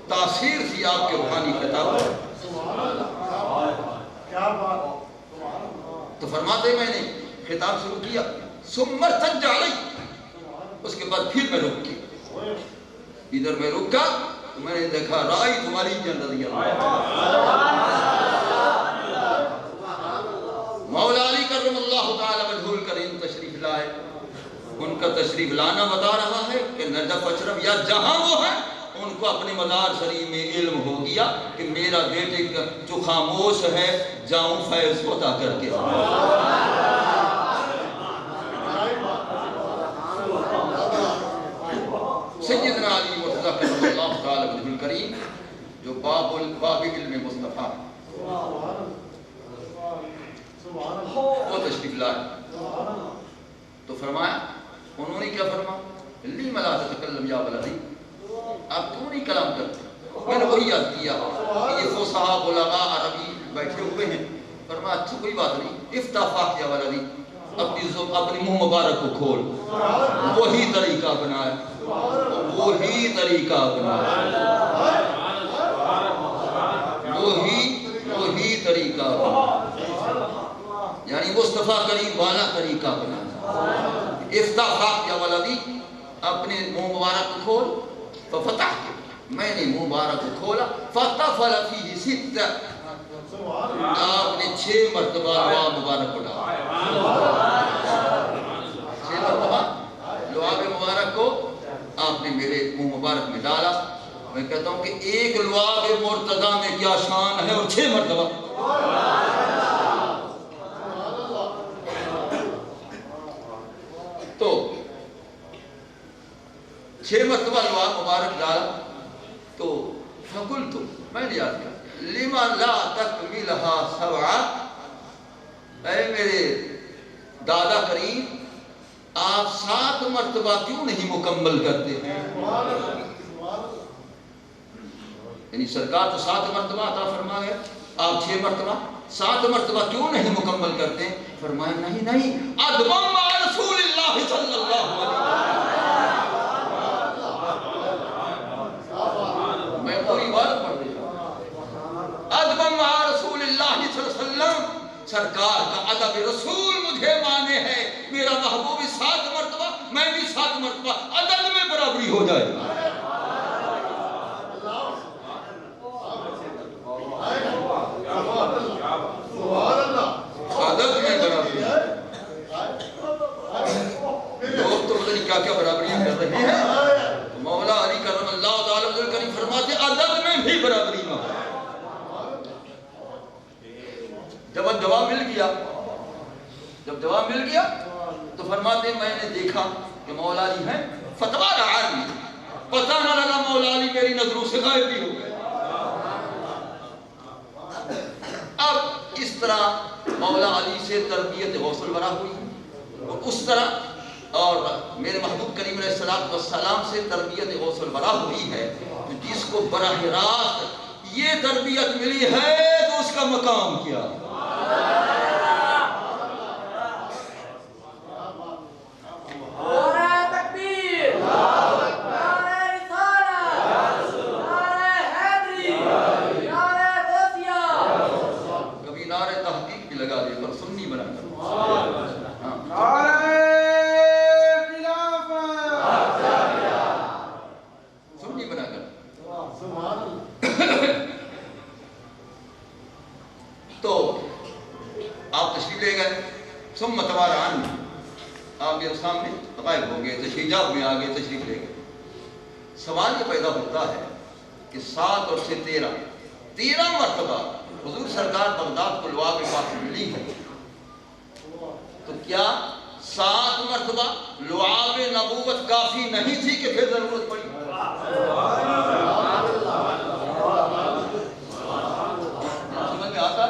تاثیر تھی آپ کے روحانی خطاب پر۔ تو فرماتے میں نے خطاب شروع کیا، ثم ارتج علی، اس کے بعد پھر میں رک گیا، ادھر میں رکا تو میں نے دیکھا رائی تمہاری جن رضی اللہ، مولا علی کرم اللہ تعالی وجہہ الکریم تشریف لائے، ان کا تشریف لانا بتا رہا ہے کہ نجف اشرف یا جہاں وہ ہے، ان کو اپنے مزار شریف میں علم ہو گیا کہ میرا بیٹے جو خاموش ہے جاؤں فیض کو عطا کر کے۔ باب علم مصطفیٰ وہ تشریف لائے تو فرمایا، انہوں نے کیا فرمایا، لی ملا تتکلم یا ولدی، آپ کیوں نہیں کلام کرتے؟ میں نے وہی یاد کیا کہ یہ فصحاء بلغاء عربی بیٹھے ہوئے ہیں، فرمایا اچھا کوئی بات نہیں، افتافاق یا ولدی، اپنی منہ مبارک کو کھول، وہی طریقہ بنایا، وہی طریقہ بنایا، وہی طریقہ بنایا، یعنی مصطفیٰ کریم والا طریقہ بنایا، افتافاق یا ولدی، اپنے منہ مبارک کو کھول، ففتح، میں نے منہ مبارک کو کھولا، فطفل فیہ ست، آپ نے 6 مرتبہ لعاب مبارک کو ڈالا، 6 مرتبہ لعاب مبارک کو آپ نے میرے منہ مبارک میں ڈالا۔ میں کہتا ہوں کہ ایک لعاب مرتضیٰ میں کیا شان ہے، اور 6 مرتبہ، تو 6 مرتبہ لعاب مبارک ڈالا تو فقلت، میں نے یاد کیا، لما لا تکملها 7، اے میرے دادا کریم آپ 7 مرتبہ کیوں نہیں مکمل کرتے ہیں؟ یعنی سرکار تو 7 مرتبہ عطا فرما گئے، آپ 6 مرتبہ، 7 مرتبہ کیوں نہیں مکمل کرتے؟ فرمایا نہیں، ادبا مع رسول اللہ صلی اللہ علیہ وسلم، میں پوری بات پڑھ رہی ہوں، ادبا مع رسول اللہ صلی اللہ علیہ وسلم، سرکار کا ادب رسول مجھے مانے ہے، میرا محبوب 7 مرتبہ، میں بھی 7 مرتبہ، عدد میں برابری ہو جائے، عدد میں برابری، لوگ تو پتہ نہیں کیا کیا برابریاں کر رہے ہیں، مولا علی کرم اللہ تعالیٰ عنہ کریم فرماتے عدد میں بھی برابری نہ، جب جواب مل گیا تو فرماتے میں نے دیکھا کہ مولا علی ہیں، فتویٰ رعانی، پتہ نہ لگا مولا علی میری نظروں سے غائب بھی ہو گئے۔ اب اس طرح مولا علی سے تربیت غوث الورا ہوئی، اور اس طرح اور میرے محبوب کریم علیہ السلام سے تربیت غوث الورا ہوئی ہے، تو جس کو براہ راست یہ تربیت ملی ہے تو اس کا مقام کیا؟ کبھی نعرہ تحقیق بھی لگا دے پر سنی بنا کر، سنی بنا کر، تو آپ تشریف لے گئے، ثم توارا عنہ، آپ میرے سامنے غائب ہو گئے، تشریجاب میں آگئے، تشریف لے گئے۔ سوال یہ پیدا ہوتا ہے کہ 7 اور 6 13 مرتبہ حضور سرکار بغداد کو لعاب پاک ملی ہے، تو کیا 7 مرتبہ لعاب نبوت کافی نہیں تھی کہ پھر ضرورت پڑی؟ سمجھ میں آتا؟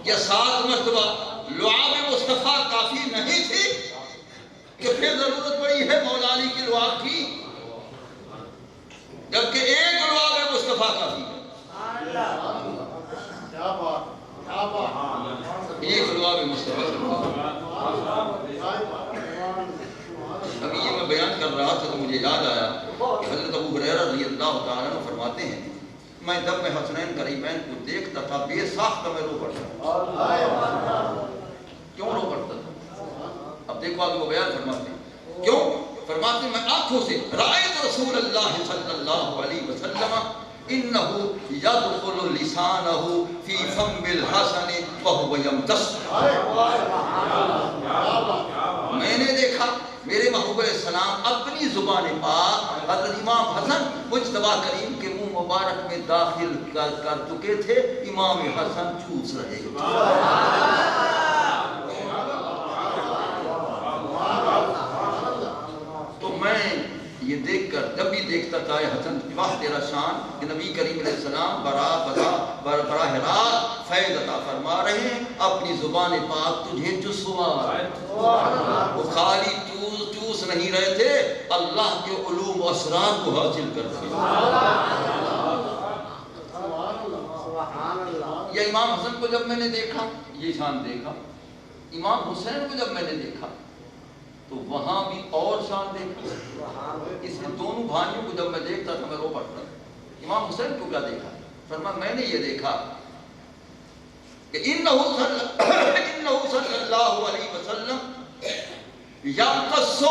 یا 7 مرتبہ لعاب مصطفیٰ کافی نہیں تھی کہ پھر ضرورت پڑی ہے مولا علی کی لعاب کی، جبکہ ایک لعاب مصطفیٰ کافی ہے، ایک لعاب مصطفیٰ ابھی یہ میں بیان کر رہا تھا تو مجھے یاد آیا کہ حضرت ابو ہریرہ رضی اللہ تعالیٰ عنہ فرماتے ہیں، میں جب میں حسنین قریبین کو دیکھتا تھا بے ساختہ میں رو پڑتا تھا۔ کیوں رو پڑتا تھا؟ اب دیکھو آگے وہ بیان فرماتے ہیں، کیوں؟ فرماتے ہیں میں آنکھوں سے رأیت رسول اللہ صلی اللہ علیہ وسلم انہو یدخل لسانہو فی فم الحسن وہو یمتص، میں نے دیکھا میرے محبوب علیہ السلام اپنی زبان پاک حضرت امام حسن مجتبیٰ کریم کے منہ مبارک میں داخل کر چکے تھے، امام حسن چوس رہے تھے۔ تو میں یہ دیکھ کر جب بھی دیکھتا تھا حسن واہ تیرا شان کہ نبی کریم علیہ السلام براہ راست فیض عطا فرما رہے ہیں، اپنی زبان پاک تجھے چسوا، وہ خالی چوس نہیں رہے تھے، اللہ کے علوم و اسرار کو حاصل کر رہے تھے۔ یہ امام حسن کو جب میں نے دیکھا، یہ شان دیکھا، امام حسین کو جب میں نے دیکھا تو وہاں بھی اور شان دیکھا۔ اس میں دونوں بھائیوں کو جب میں دیکھتا تھا میں رو پڑتا تھا۔ امام حسین کو کیا دیکھا؟ فرمایا میں نے یہ دیکھا کہ انہو صلی اللہ علیہ وسلم یمتص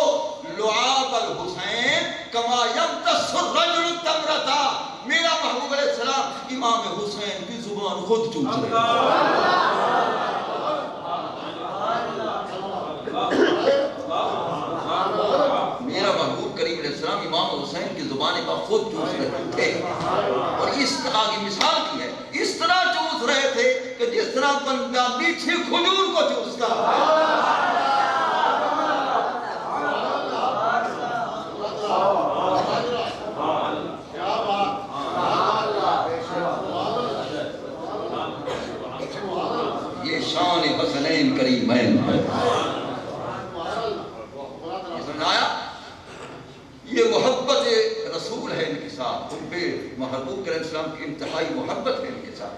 لعاب الحسین کما یمتص الرجل التمرۃ، میرا محبوب علیہ السلام امام حسین کی زبان خود چوس رہے میرا محبوب کریم علیہ السلام امام حسین کی زبان کا خود چوس رہے تھے، اور اس طرح کی مثال کی ہے، اس طرح چوس رہے تھے کہ جس طرح بندہ میٹھی کھجور کو چوستا ہے۔ یہ شان حسنین کریمین ہے، یہ محبت رسول ہے ان کے ساتھ، ان پہ محبوب کریم السلام کی انتہائی محبت ہے ان کے ساتھ،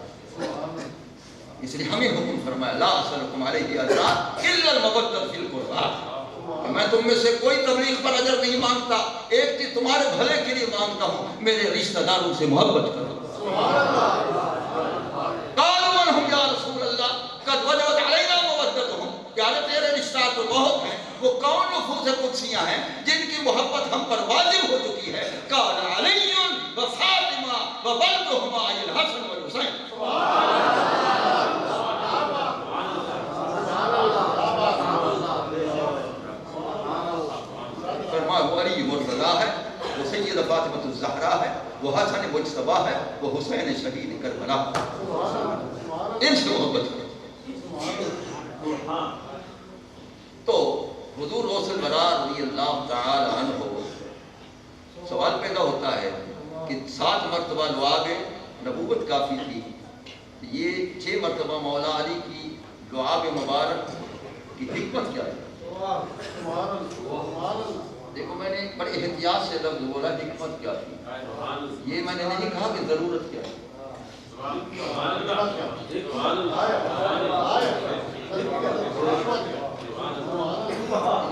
اس لیے ہمیں حکم فرمایا لا اسألکم علیہ اجرا الا المودۃ فی القربى، میں تم میں سے کوئی تبلیغ پر اجر نہیں مانگتا، ایک چیز تمہارے بھلے کے لیے مانگتا ہوں، میرے رشتہ داروں سے محبت کرو۔ قالوا من هم یا رسول اللہ قد وجبت علینا مودتهم، پیارے تیرے رشتہ تو بہت ہیں، وہ کون نفوس قدسیاں ہیں جن کی محبت ہم پر واجب ہو چکی ہے؟ قال علی و فاطمہ و ولدہما الحسن والحسین۔ فرمایا وہ علی مرتضیٰ ہے، وہ سیدہ فاطمہ الزہرا ہے، وہ حسن مجتبیٰ ہے، وہ حسین شہید کربلا، ان سے محبت ہے۔ تو حضور غوث برار رضی اللہ تعالی عنہ سوال پیدا ہوتا ہے کہ 7 مرتبہ لعاب نبوت کافی تھی، یہ 6 مرتبہ مولا علی کی لعاب مبارک کی حکمت کیا ہے؟ دیکھو میں نے بڑے احتیاط سے لفظ بولا حکمت کیا تھی، یہ میں نے نہیں کہا کہ ضرورت کیا ہے،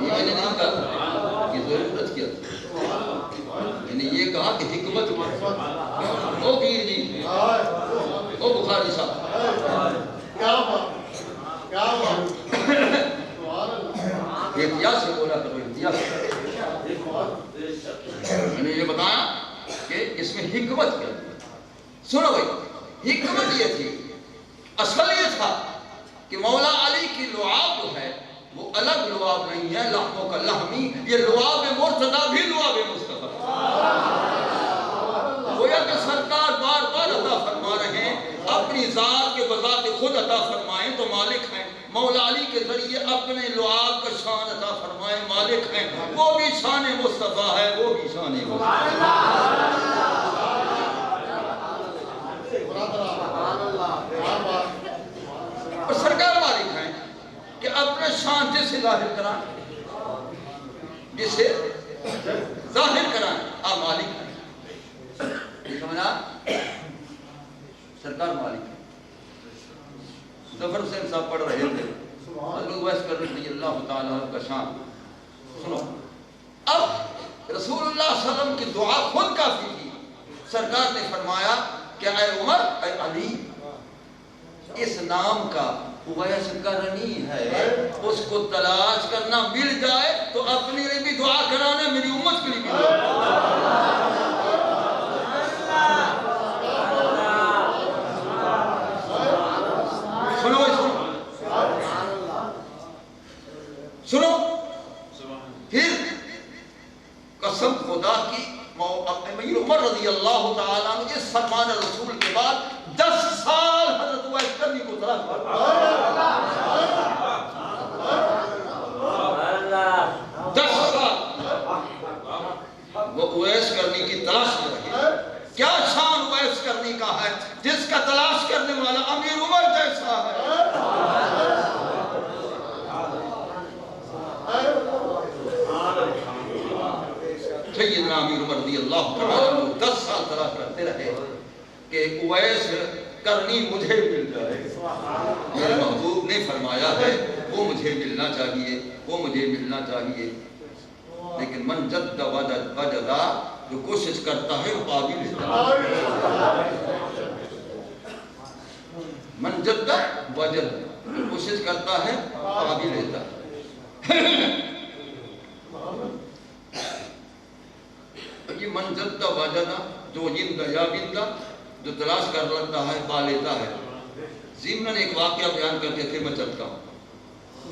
یہ میں نے نہیں کہا کہ ضرورت کیا تھی، میں نے یہ کہا کہ حکمت کیا تھی۔ او پیر جی، او بخاری صاحب، احتیاط سے بولا کرو، احتیاط سے۔ میں نے یہ بتایا کہ اس میں حکمت کیا تھی۔ سنو بھائی، حکمت یہ تھی، اصل یہ تھا کہ مولا علی کی لعاب جو ہے وہ الگ لعاب نہیں ہے، لحموں کا لحمی، یہ لعاب مرتضیٰ بھی لعاب مصطفیٰ، گویا کہ سرکار بار بار عطا فرما رہے ہیں، اپنی ذات کے بذات خود عطا فرمائیں تو مالک ہیں، مولا علی کے ذریعے اپنے لعاب کا شان عطا فرمائیں مالک ہیں، وہ بھی شان مصطفیٰ ہے، وہ بھی شان مصطفیٰ اور سرکار مالک ہیں کہ اپنے شان جسے ظاہر کرائیں، جسے ظاہر کرائیں، آپ مالک ہیں، یہ سمجھا؟ سرکار مالک ہے۔ ظفر حسین صاحب پڑھ رہے تھے، حضرت ویس کر رضی اللہ تعالیٰ عنہ کا شان سنو، اب رسول اللہ صلی اللہ علیہ وسلم کی دعا خود کافی تھی، سرکار نے فرمایا کہ اے عمر، اے علی، اس نام کا ویس کرنی ہے، اس کو تلاش کرنا، مل جائے تو اپنے لیے بھی دعا کرانا، میری امت کے لیے بھی دعا کرانا۔ سنو پھر قسم خدا کی، امیر عمر رضی اللہ تعالیٰ عنہ اس فرمان رسول کے بعد 10 سال حضرت ویس کرنی کو تلاش کرتا، 10 سال وہ اویس کرنی کی کرنی مجھے مل جائے. میرے محبوب نے فرمایا ہے وہ مجھے ملنا چاہیے، وہ مجھے ملنا چاہیے. لیکن من جد وجدا، جو کوشش کرتا ہے وہ پا بھی لیتا ہے. من جد وجد، جو کوشش کرتا ہے پا بھی لیتا ہے. یہ من جد وجدا، جو جندہ یا بندہ، جو تلاش کر لیتا ہے پا لیتا ہے. ضمن ایک واقعہ بیان کرتے تھے، میں چلتا ہوں.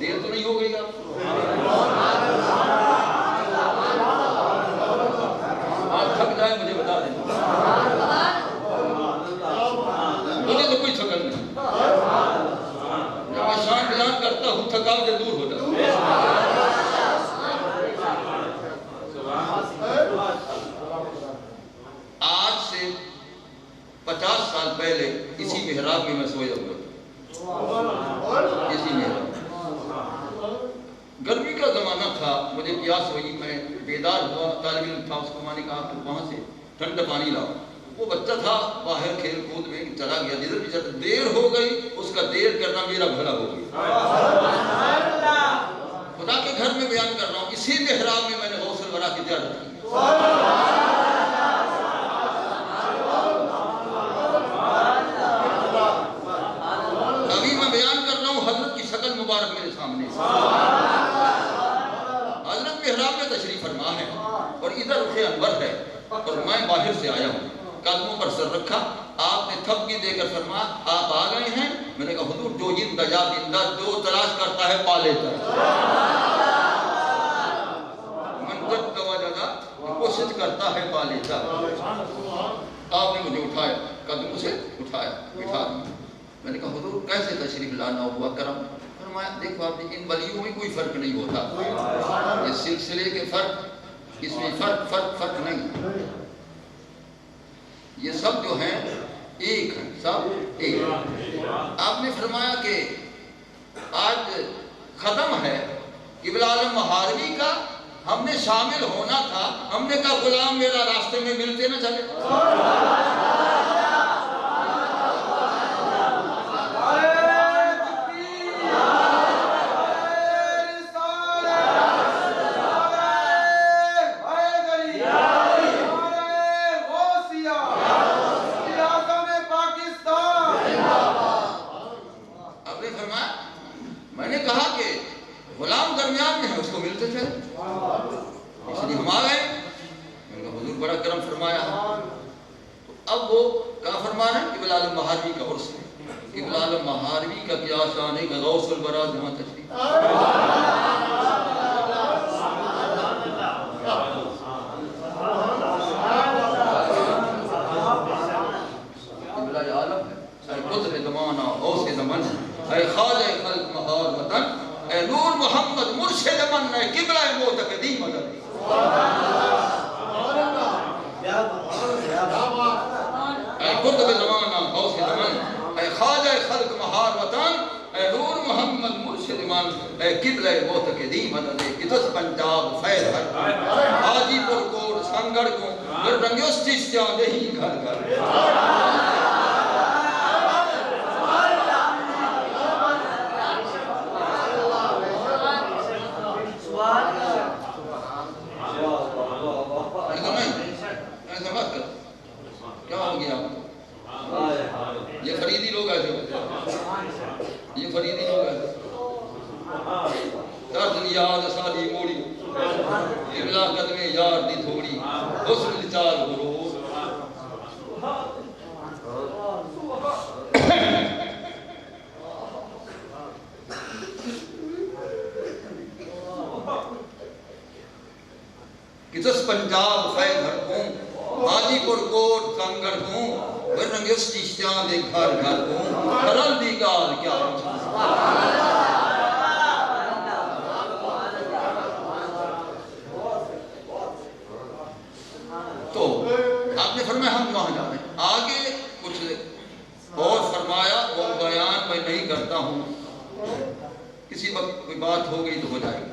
دیر تو نہیں ہو گئی آپ؟ آپ تھک جائیں مجھے بتا دیں. مجھے تو کوئی تھکن نہیں. جب میں شان بیان کرتا ہوں تھکاوٹ سے دور ہو جاتا. آج سے 50 سال پہلے اسی محراب میں سویا ہوا تھا. اسی محراب. گرمی کا زمانہ تھا، مجھے پیاس ہوئی، میں بیدار ہوا. طالب علم تھا، اس کو میں نے کہا کہ وہاں سے ٹھنڈا پانی لاؤ. وہ بچہ تھا باہر کھیل کود میں چلا گیا. جدھر بھی چلا دیر ہو گئی، اس کا دیر کرنا میرا بھلا ہو گیا. خدا کے گھر میں بیان کر رہا ہوں، اسی محراب میں نے غوث الورا کی زیارت کی. ابھی میں بیان کر رہا ہوں، حضرت کی شکل مبارک میرے سامنے. حضرت محراب میں تشریف فرما ہے اور ادھر رخ انور ہے اور میں باہر سے آیا ہوں. قدموں پر سر رکھا، آپ نے تھپکی دے کر فرمایا آپ آ گئے ہیں. میں نے کہا حضور جو جندہ یا بندہ جو تلاش کرتا ہے پا لیتا ہے. من جد وجدا، کوشش کرتا ہے پا لیتا ہے. آپ نے مجھے اٹھایا، قدموں سے اٹھایا، بٹھا دیا. میں نے کہا حضور کیسے تشریف لانا ہوا کرم؟ فرمایا دیکھو آپ ان ولیوں میں کوئی فرق نہیں ہوتا. یہ سلسلے کے فرق، اس میں فرق نہیں. یہ سب جو ہیں ایک ہیں، سب ایک. آپ نے فرمایا کہ آج ختم ہے ابن عالم مہاروی کا، ہم نے شامل ہونا تھا. ہم نے کہا غلام میرا راستے میں ملتے نہ چلے. میں نے کہا کہ غلام درمیان میں ہے، اس کو ملتے تھے، اس لیے ہم آ گئے. میں نے کہا حضور بڑا کرم فرمایا. تو اب وہ کیا فرما رہے ہیں؟ ابن عالم مہاروی کا عرس ہے. ابن عالم مہاروی کا کیا شان ہے کہ غوث الورا جہاں تشریف. ابن عالم ہے، اے قطر زمانہ غوث زمان، اے خواجہ خلق مہار وطن، اے نور محمد مرشد من، اے قبلہ معتقدی مدد. اے قطب زمانہ غوث زمان، اے خواجہ خلق مہار وطن، اے نور محمد مرشد من، اے قبلہ معتقدی مدد. کتس پنجاب فیض ہر حاجی پور کوٹ سنگڑ کو رنگیوس چشتیاں دہی گھر گھر. کیا ہو گیا آپ کو؟ یہ فریدی لوگ ایسے ہوتے ہیں، یہ فریدی لوگ ایسے. درد یاد سادی موڑی، ابلا قدمے یار دی تھوڑی، حسن چال غرور. کسس پنجاب فیض ہر کوں، حاجی پور کوٹ سنگڑ کوں، ورنگیس چشتیاں دے گھر گھر کوں، کرل دی گال کیا تو آپ نے فرمایا ہم وہاں جا رہے ہیں. آگے کچھ اور فرمایا، وہ بیان میں نہیں کرتا ہوں، کسی وقت کوئی بات ہو گئی تو ہو جائے گی.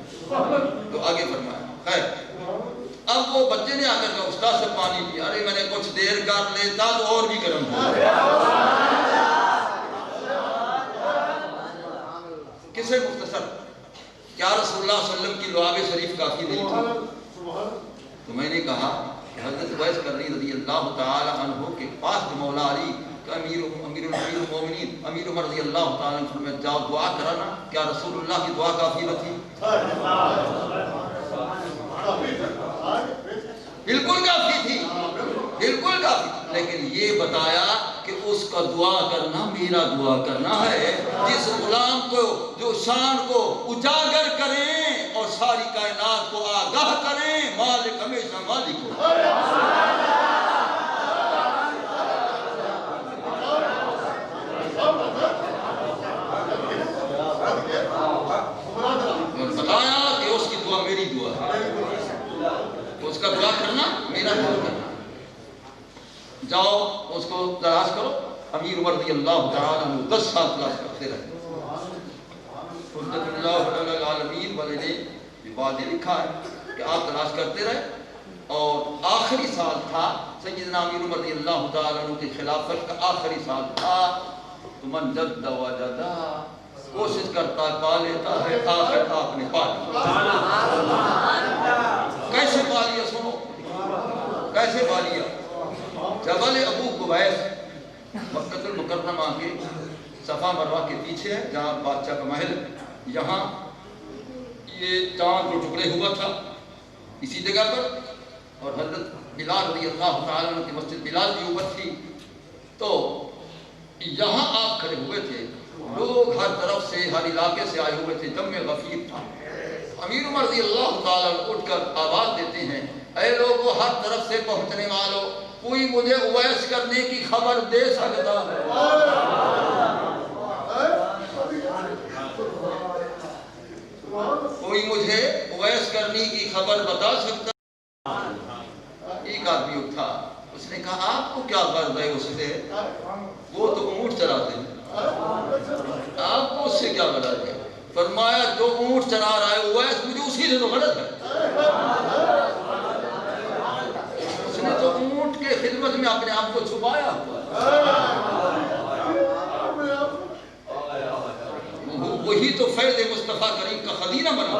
تو آگے فرمایا خیر. اب وہ بچے نے آ کر کہا استاد سے پانی پیا. ارے میں نے کچھ دیر کر لیتا تو اور بھی گرم ہو. کسے مختصر؟ کیا رسول اللہ صلی اللہ علیہ وسلم کی لعاب شریف کافی نہیں تھی؟ تو میں نے کہا کہ حضرت اویس قرنی رضی اللہ تعالی عنہ کے پاس مولا علی کہ امیر المومنین امیر عمر رضی اللہ تعالی عنہ فرمایا جاؤ دعا کرانا، کیا رسول اللہ کی دعا کافی نہ تھی؟ بالکل کافی تھی، بالکل کافی، لیکن یہ بتایا کہ اس کا دعا کرنا میرا دعا کرنا ہے، جس غلام کو جو شان کو اجاگر کریں اور ساری کائنات کو آگاہ کریں، مالک ہمیشہ مالک ہو۔ اور بتایا کہ اس کی دعا میری دعا ہے، اس کا دعا کرنا میرا دعا کرنا۔ جاؤ اس کو تلاش کرو۔ امیر عمر رضی اللہ تعالیٰ عنہ 10 سال تلاش کرتے رہے۔ حجت اللہ علی العالمین والے نے یہ بات لکھا ہے کہ آپ تلاش کرتے رہے، اور آخری سال تھا سیدنا امیر عمر رضی اللہ تعالیٰ عنہ کی خلافت کا آخری سال تھا، تو من جد وجدہ، کوشش کرتا ہے پا لیتا ہے، آخر آپ نے پا لیا۔ کیسے پا لیا؟ سنو کیسے پا لیا۔ جبل ابو قبیس مکہ المکرمہ کے صفا مروہ کے پیچھے ہے، جہاں بادشاہ کا محل، یہاں یہ چاند جو ٹکڑے ہوا تھا اسی جگہ پر، اور حضرت بلال رضی اللہ تعالیٰ عنہ کی مسجد بلال کی اوپر تھی، تو یہاں آپ کھڑے ہوئے تھے، لوگ ہر طرف سے ہر علاقے سے آئے ہوئے تھے، جمع غفیر تھا۔ امیر عمر رضی اللہ تعالیٰ عنہ اٹھ کر آواز دیتے ہیں، اے لوگوں ہر طرف سے پہنچنے والوں، کوئی مجھے اویس کرنے کی خبر دے سکتا ہے؟ کوئی مجھے اویس کرنے کی خبر بتا سکتا ہے؟ ایک آدمی اٹھا، اس نے کہا آپ کو کیا غرض ہے اس سے؟ وہ تو اونٹ چراتے ہیں، آپ کو اس سے کیا غرض ہے؟ فرمایا جو اونٹ چرا رہا ہے اویس، مجھے اسی سے تو غرض ہے۔ اس نے تو اونٹ کے خدمت میں اپنے آپ کو چھپایا ہوا، وہی تو فیض مصطفیٰ کریم کا خزینہ بنا،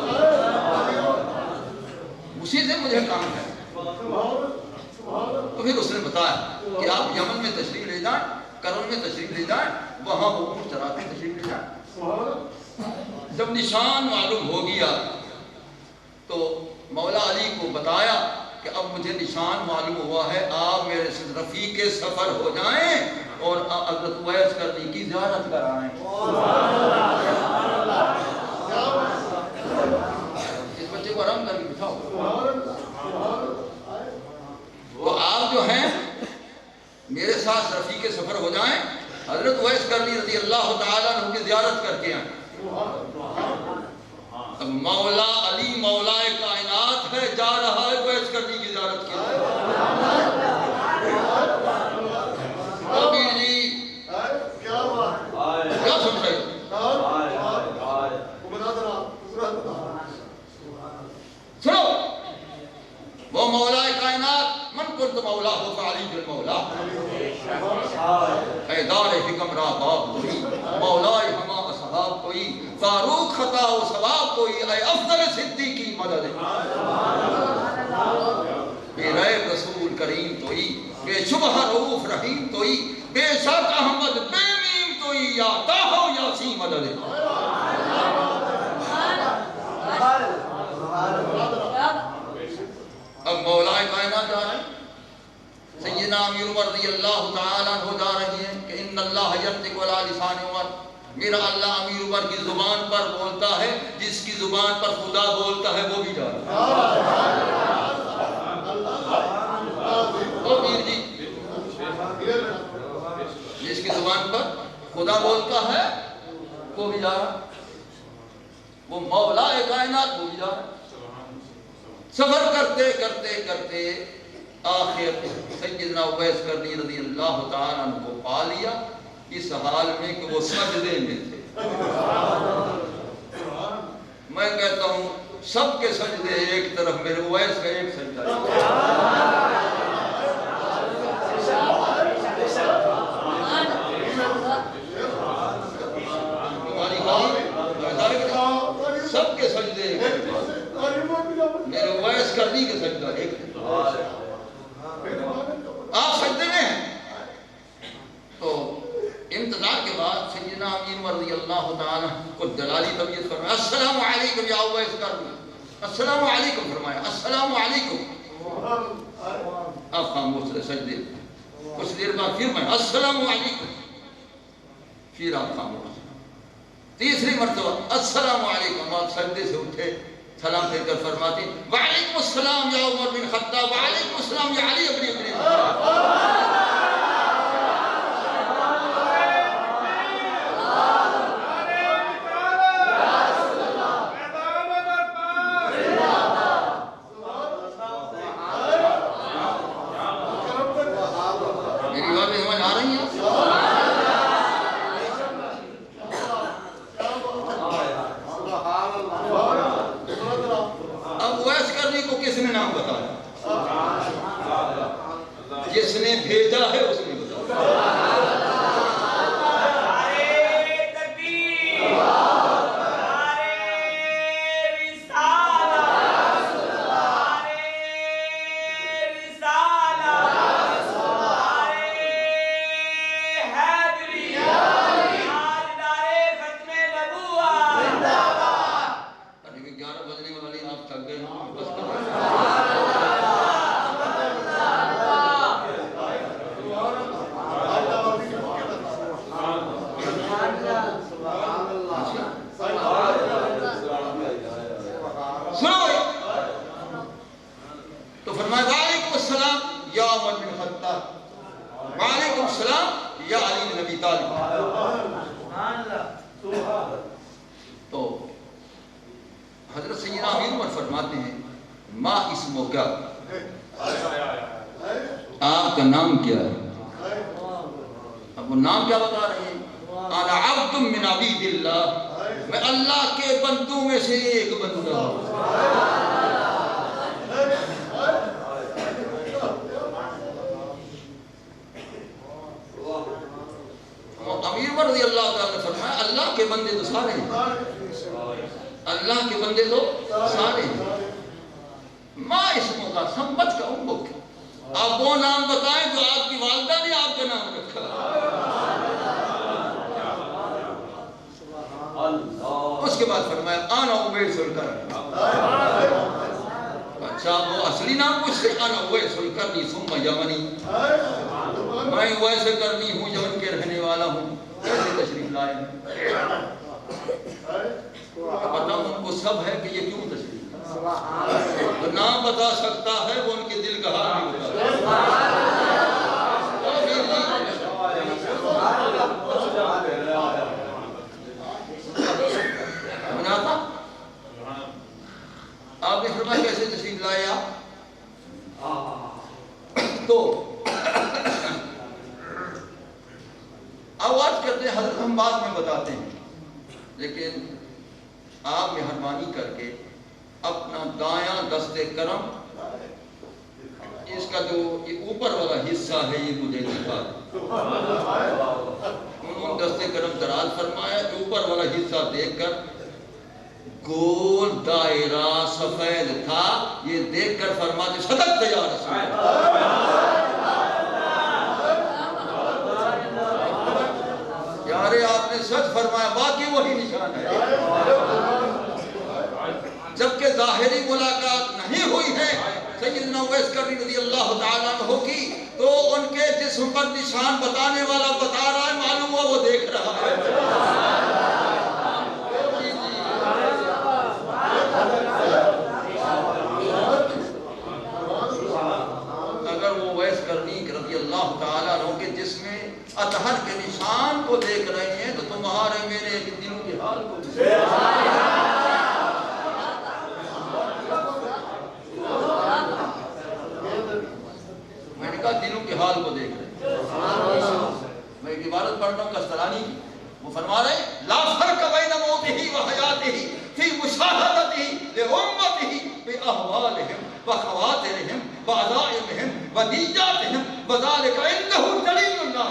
اسی سے مجھے کام ہے۔ تو پھر اس نے بتایا کہ آپ یمن میں تشریف لے جائیں، کرن میں تشریف لے جائیں، وہاں وہ اونٹ چراتے تشریف لے جائیں۔ جب نشان معلوم ہو گیا تو مولا علی کو بتایا کہ اب مجھے نشان معلوم ہوا ہے، آپ میرے رفیق سفر ہو جائیں اور حضرت اویس کرنی کی زیارت کرائیں۔ اس بچے کو آرام کر کے بٹھاؤ۔ تو آپ جو ہیں میرے ساتھ رفیق سفر ہو جائیں، حضرت اویس کرنی رضی اللہ تعالیٰ عنہ کی زیارت کر کے آئیں۔ اب مولا علی مولا کائنات ہے، جا رہا ہے اویس کرنی کی زیارت کے لیے۔ امیر جی کیا سن رہے سنو، وہ مولا کائنات، من کنت مولا ہو فعلی جل مولا، اے دار حکم را باب کوئی، مولا ہما اصحاب کوئی، فاروق خطا و ثواب کوئی، اے افضل صدیقی مدد، بے ریب رسول کریم توئی، بے شبہ رؤوف رحیم توئی، بے شک احمد بے میم توئی، یا تاہو یاسین مدد۔ اب مولا کائنات جا رہے ہیں، سیدنا امیر عمر رضی اللہ تعالیٰ عنہ جا رہی ہیں کہ ان اللہ ینطق علی لسان عمر، میرا اللہ امیر عمر کی زبان پر بولتا ہے، جس کی زبان پر خدا بولتا ہے وہ بھی جا رہا ہے۔ امیر جی جس کی زبان پر خدا بولتا ہے وہ بھی جا رہا، وہ مولا کائنات وہ بھی جا رہا۔ سفر کرتے کرتے کرتے آخر سیدنا اویس کرنی رضی اللہ تعالیٰ عنہ کو پا لیا، اس حال میں کہ وہ سجدے میں تھے۔ میں کہتا ہوں سب کے سجدے ایک طرف، میرے اویس کا ایک سجدہ تمہاری سب کے سجدے میرے وائس کرنی کے سجدہ ایک آپ سجدے میں ہیں. تو انتظار کے بعد سیدنا امیر رضی اللہ تعالیٰ کو جلالی طبیعت فرمایا السلام علیکم یا اویس کرنی. السلام علیکم فرمایا السلام علیکم. آپ خاموش رہے سجدے. کچھ دیر بعد پھر میں السلام علیکم. پھر آپ خاموش. تیسری مرتبہ السلام علیکم. آپ سجدے سے اٹھے سلام پھیر کر فرماتے وعلیکم السلام یا عمر بن خطاب وعلیکم السلام یا علی ابن ابی طالب. جس نے بھیجا ہے اس نے بتایا. تو فرمایا وعلیکم السلام یا عمر بن خطاب وعلیکم السلام یا علی بن ابی طالب. تو حضرت سیدنا امیر عمر فرماتے ہیں ما اسمو کا آپ کا نام کیا ہے. اب وہ نام کیا بتا رہے ہیں انا عبد من عبید اللہ میں اللہ کے بندوں میں سے ایک بندہ ہوں. امیر عمر رضی اللہ تعالیٰ نے فرمایا اللہ کے بندے تو سارے ہیں. اللہ کے بندے تو سارے ہیں. ما اسموں کا سمبت کا امک آپ وہ نام بتائیں جو آپ کی والدہ نے آپ کا نام رکھا. اس کے بعد فرمایا آنا اویس القرنی. اچھا وہ اصلی نام کچھ سے آنا اویس القرنی ثم یمنی میں اویس القرنی ہوں یمن کے رہنے والا ہوں. کیسے تشریف لائے ہیں پتہ ان کو سب ہے کہ یہ کیوں تشریف لائے. تو نام بتا سکتا ہے وہ ان کے دل کا حال بھی بتا سکتا. آپ نے فرمایا کیسے تشریف لائے آپ. تو آواز کرتے ہیں حضرت ہم بعد میں بتاتے ہیں لیکن آپ مہربانی کر کے اپنا دایاں دست کرم اس کا جو یہ اوپر والا حصہ ہے یہ مجھے دکھا دیں. انہوں نے دست کرم دراز فرمایا اوپر والا حصہ دیکھ کر گول دائرہ سفید تھا. یہ دیکھ کر فرماتے صدقت یا رسول اللہ. یارے آپ نے سچ فرمایا باقی وہی نشان ہے. جبکہ ظاہری ملاقات نہیں ہوئی ہے سیدنا اویس کرنی رضی اللہ تعالیٰ عنہ کی تو ان کے جسم پر نشان بتانے والا بتا رہا ہے معلوم ہوا وہ دیکھ رہا ہے. اگر وہ اویس کرنی رضی اللہ تعالیٰ عنہ کے جسم میں اطہر کے نشان کو دیکھ رہے ہیں تو تمہارے میرے دلوں کے حال کو میں نے کہا دلوں کے حال کو دیکھ رہے ہیں. میں ایک عبارت پڑھ رہا ہوں کستلانی کی. وہ فرما رہے لا فرق بین موتہ و حیاتہ فی مشاہدتہ لامتہ باحوالہم وخواترہم وعزائمہم ونیاتہم وذالک انہ دلیل اللہ.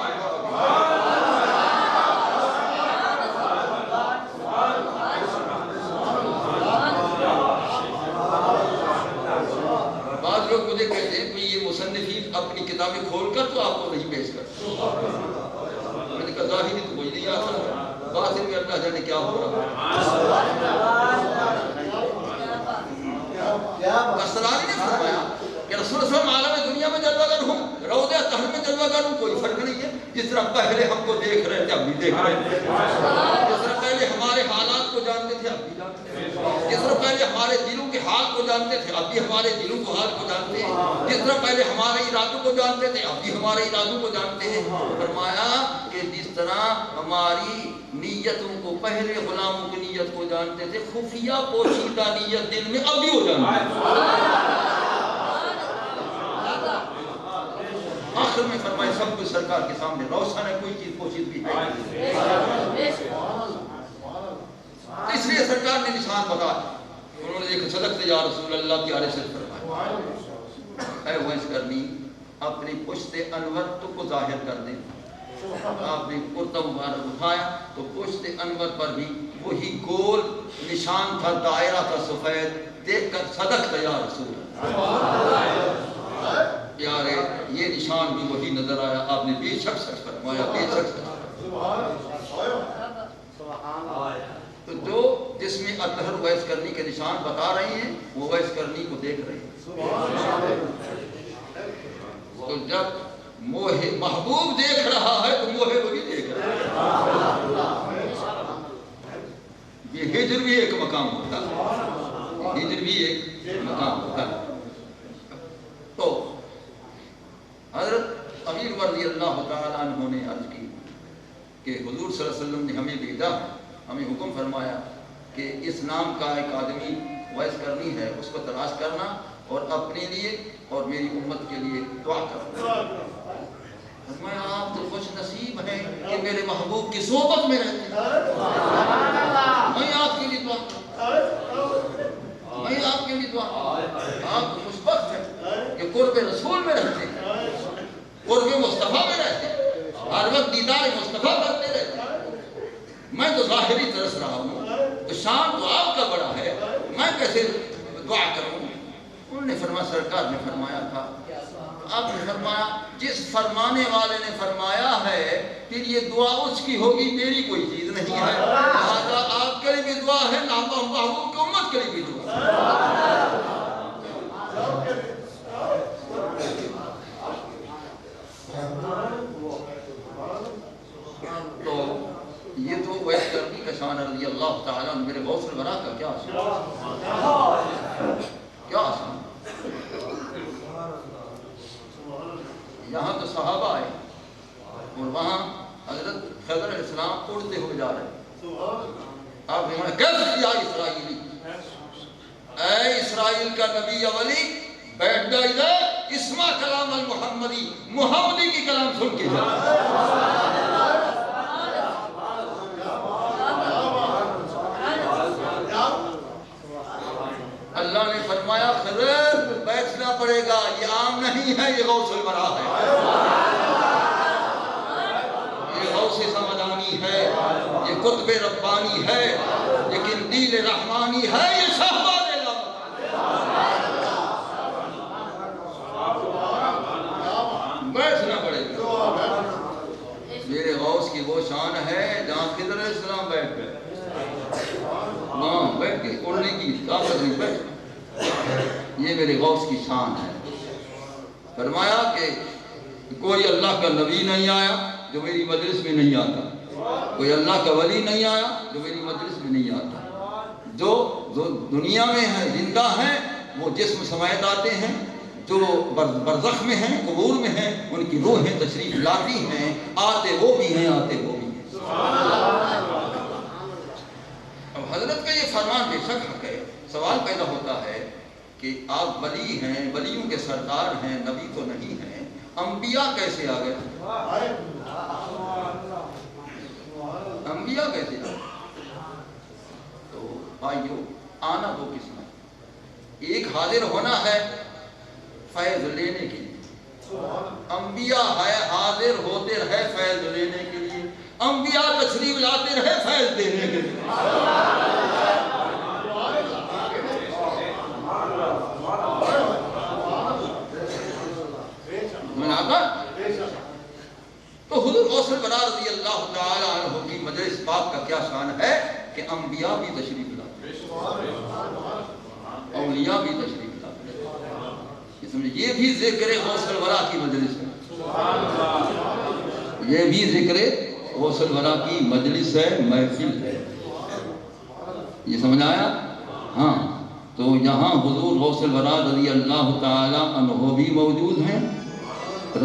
کتابیں کھول کر تو آپ کو نہیں پیش کرتا. میں نے کہا ظاہری تو کوئی نہیں آتا، باطن میں اللہ جانے کیا ہو رہا ہے. اسراری نے فرمایا کہ رسول صلی اللہ علیہ وسلم عالم دنیا میں جلوہ گر ہوں، روضہ طہر میں جلوہ گر ہوں، کوئی فرق نہیں ہے. جس طرح پہلے ہم کو دیکھ رہے تھے اب بھی دیکھ رہے ہیں، جس طرح پہلے ہمارے حالات کو جانتے تھے اب بھی جانتے ہیں، جس طرح پہلے ہمارے دلوں کے حال کو جانتے تھے اب بھی ہمارے دلوں کو حال کو جانتے ہیں، جس طرح پہلے ہمارے ارادوں کو جانتے تھے اب بھی ہمارے ارادوں کو جانتے ہیں. فرمایا کہ جس طرح ہماری نیتوں کو پہلے غلاموں کی نیت کو جانتے تھے، خفیہ پوشیدہ نیت دل میں اب بھی ہو جانتے ہیں. آخر میں فرمائے سب کچھ سرکار کے سامنے روشن ہے، کوئی چیز پوشیدگی ہے. اس لیے سرکار نے نشان بتایا. انہوں نے ایک صدقت یا رسول اللہ کی عرض فرمایا، اے ویس کرنی اپنی پشت انور تو کو ظاہر کر دیں. آپ نے کرتا مبارک اٹھایا تو پشت انور پر بھی وہی گول نشان تھا، دائرہ تھا سفید. دیکھ کر صدقت یا رسول پیارے، یہ نشان بھی وہی نظر آیا. آپ نے بے شک سچ فرمایا، بے شک سچ. تو جو جس میں اطہر ویس کرنی کے نشان بتا رہے ہیں وہ ویس کرنی کو دیکھ رہے ہیں. تو جب محبوب دیکھ رہا ہے تو موہے وہ بھی دیکھ رہا ہے. یہ ہجر بھی ایک مقام ہوتا ہے، ہجر بھی ایک مقام ہوتا ہے. تو حضرت امیر رضی اللہ تعالیٰ عنہ نے عرض کی کہ حضور صلی اللہ علیہ وسلم نے ہمیں بھیجا، ہمیں حکم فرمایا کہ اس نام کا ایک آدمی ویس کرنی ہے، اس کو تلاش کرنا اور اپنے لیے اور میری امت کے لیے دعا کرنا. فرمایا آپ تو خوش نصیب ہیں کہ میرے محبوب کی صحبت میں رہتے ہیں. میں آپ کے لیے دعا میں آپ کے لیے دعا. آپ تو خوشبخت ہیں کہ قرب رسول میں رہتے ہیں، قرب مصطفیٰ میں رہتے ہیں، ہر وقت دیدار مصطفیٰ کرتے رہتے ہیں. میں تو ظاہری ترس رہا ہوں، تو شان تو آپ کا بڑا ہے، میں کیسے دعا کروں؟ انہوں نے فرمایا، سرکار نے فرمایا تھا، آپ نے فرمایا جس فرمانے والے نے فرمایا ہے پھر یہ دعا اس کی ہوگی، میری کوئی چیز نہیں ہے. لہذا آپ کے لیے بھی دعا ہے، محبوب کی امت کے لیے بھی دعا ہے. تو یہ تو ویس کرنی کا شان رضی اللہ تعالیٰ میرے غوث الورا کا کیا شان. یہاں تو صحابہ آئے اور وہاں حضرت خضر علیہ السلام اڑتے ہوئے جا رہے ہیں. آپ نے کہا کیسے یا اسرائیلی، اے اسرائیل کا نبی اولی بیٹھ جا ادھر، اسمع کلام المحمدی، محمدی کی کلام سن کے جا. اللہ نے فرمایا خضر بیٹھنا پڑے گا، یہ عام نہیں ہے، یہ غوث الورا ہے، یہ غوث سمدانی ہے، یہ قطب ربانی ہے، یہ قندیل رحمانی ہے، یہ شہباز اللہ. بیٹھنا پڑے گا. میرے غوث کی وہ شان ہے جہاں خضر علیہ السلام بیٹھ گئے، وہاں بیٹھ گئے، اڑنے کی طاقت نہیں بیٹھ. یہ میرے غوث کی شان ہے. فرمایا کہ کوئی اللہ کا نبی نہیں آیا جو میری مجلس میں نہیں آتا، کوئی اللہ کا ولی نہیں آیا جو میری مجلس میں نہیں آتا. جو دنیا میں ہیں زندہ ہیں وہ جسم سمیت آتے ہیں، جو برزخ میں ہیں قبور میں ہیں ان کی روحیں تشریف لاتی ہیں، آتے وہ بھی ہیں آتے وہ بھی ہیں. اب حضرت کا یہ فرمان بے شک حق ہے. سوال پیدا ہوتا ہے کہ آپ ولی ہیں، ولیوں کے سردار ہیں، نبی تو نہیں ہیں، انبیاء کیسے آ گئے؟ انبیاء کیسے آ گئے؟ تو بھائیو آنا دو قسم ہے. ایک حاضر ہونا ہے فیض لینے کے لیے، انبیاء ہے حاضر ہوتے رہے فیض لینے کے لیے، انبیاء تشریف لاتے رہے فیض دینے کے لیے. میں نے آقا کہ انبیاء بھی تشریف لاتے ہیں، اولیاء بھی تشریف لاتے ہیں۔ یہ بھی ذکر غوث الورا کی مجلس ہے، یہ بھی ذکر غوث الورا کی مجلس ہے، محفل ہے۔ یہ سمجھ آیا؟ ہاں، تو یہاں حضور غوث الورا رضی اللہ تعالی عنہ بھی موجود ہیں،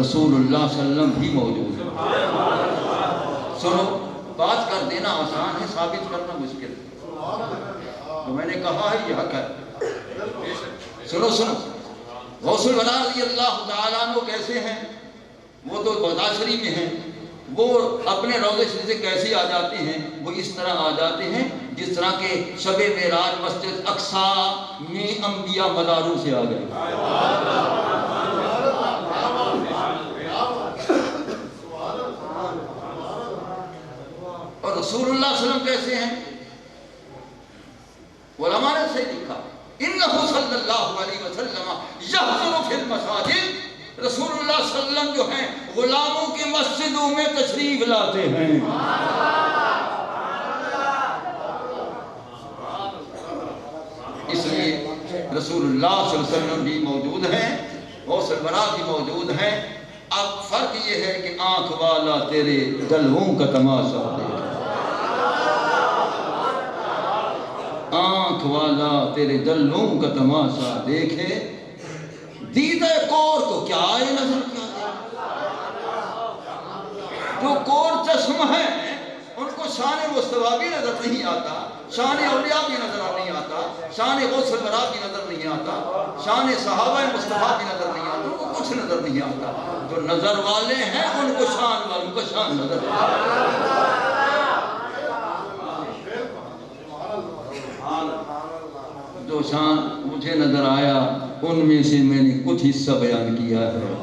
رسول اللہ صلی اللہ علیہ وسلم بھی موجود ہیں۔ سنو، بات کر دینا آسان ہے، ثابت کرنا مشکل ہے، تو میں نے کہا ہے یہ حق ہے۔ سنو غوث الورا رضی اللہ تعالیٰ عنہ کیسے ہیں؟ وہ تو باداشری میں ہیں، وہ اپنے روضہ شریف سے کیسے آ جاتے ہیں؟ وہ اس طرح آ جاتے ہیں جس طرح کہ شب معراج مسجد اقصی میں انبیاء مزاروں سے آ گئے۔ اور رسول اللہ صلی اللہ علیہ وسلم کیسے ہیں؟ علماء نے صحیح لکھا، انہو صلی اللہ علیہ وسلم یحضر فی المساجد، رسول اللہ صلی اللہ علیہ وسلم جو ہیں غلاموں کی مسجدوں میں تشریف لاتے ہیں۔ اس لیے رسول اللہ صلی اللہ علیہ وسلم بھی موجود ہیں، غوث الورا بھی موجود ہیں۔ اب فرق یہ ہے کہ آنکھ والا تیرے جلووں کا تماشا دیکھے، آنکھ والا تیرے جلووں کا تماشا دیکھے، دیدہ کور کو کیا آئے نظر کیا؟ جو کور چشم ہے ان کو شان مصطفیٰ بھی نظر نہیں آتا، شان اولیاء بھی نظر نہیں آتا، شان غوث الورا بھی نظر نہیں آتا، شان صحابہ مصطفیٰ بھی نظر نہیں آتا، ان کو کچھ نظر نہیں آتا۔ جو نظر والے ہیں ان کو شان والوں کا شان نظر آتا۔ جو شان مجھے نظر آیا ان میں سے میں نے کچھ حصہ بیان کیا ہے۔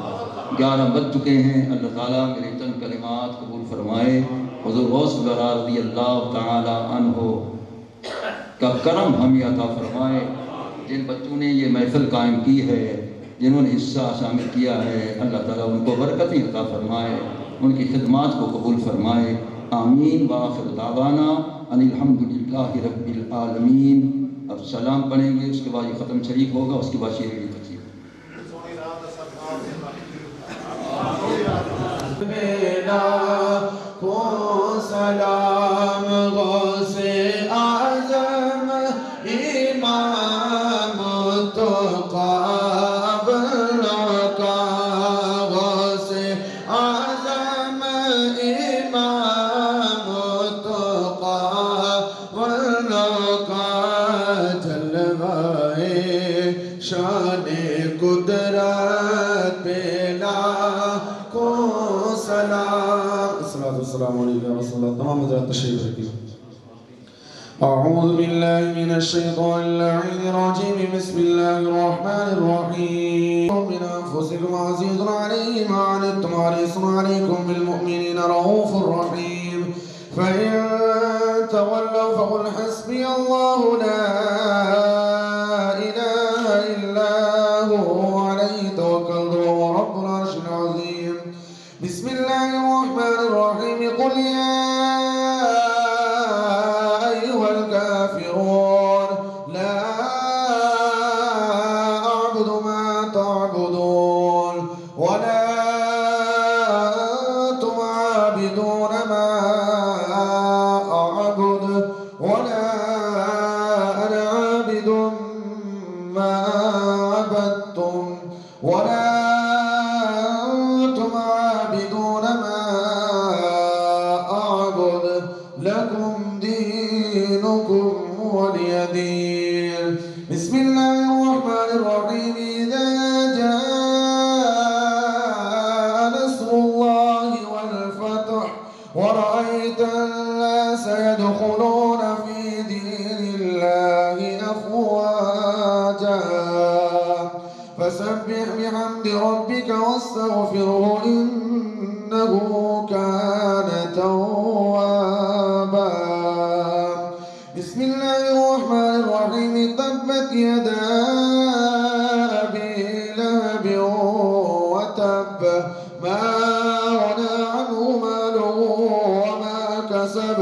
11 بج چکے ہیں، اللہ تعالیٰ میرے چند کلمات قبول فرمائے۔ حضور غوث الورا رضی اللہ تعالی عنہ کا کرم ہمیں عطا فرمائے۔ جن بچوں نے یہ محفل قائم کی ہے، جنہوں نے حصہ شامل کیا ہے، اللہ تعالیٰ ان کو برکتیں عطا فرمائے، ان کی خدمات کو قبول فرمائے۔ آمین۔ وآخر دعوانا ان الحمدللہ رب العالمین۔ اب سلام پڑھیں گے، اس کے بعد یہ ختم شریف ہوگا، اس کے بعد شعر کی تقسیم۔ کو سلام غوث اعظم امام تقابل کا، غوث اعظم امام تقابل کا، جلوہ شان قدرت پہلا کو سلام۔ السلام علیکم ورحمۃ اللہ۔ تمام حضرات تشریف رکھیے۔ اعوذ باللہ من الشیطان اللعین الرجیم، بسم اللہ الرحمن الرحیم۔ من انفسکم عزیز علیہ ما عنتم حریص علیکم بالمؤمنین رؤوف رحیم، فإن تولوا فقل حسبی اللہ لا الہ الا هو علیہ توکلت وهو رب العرش العظیم۔ بسم اللہ الرحمن الرحیم، قل یا ایہا الکافرون لا اعبد ما تعبدون ولا انتم عابدون ما اعبد ولا انا عابد ما عبدتم ولا لكم دينكم ولي دين۔ بسم الله الرحمن الرحيم، إذا جاء نصر الله والفتح ورأيت الناس يدخلون في دين الله أفواجا فسبح بحمد ربك واستغفره إنه كان توابا۔ بسم الله الرحمن الرحيم، تبت يدا أبي لهب وتب، ما أغنى عنه ماله وما كسب،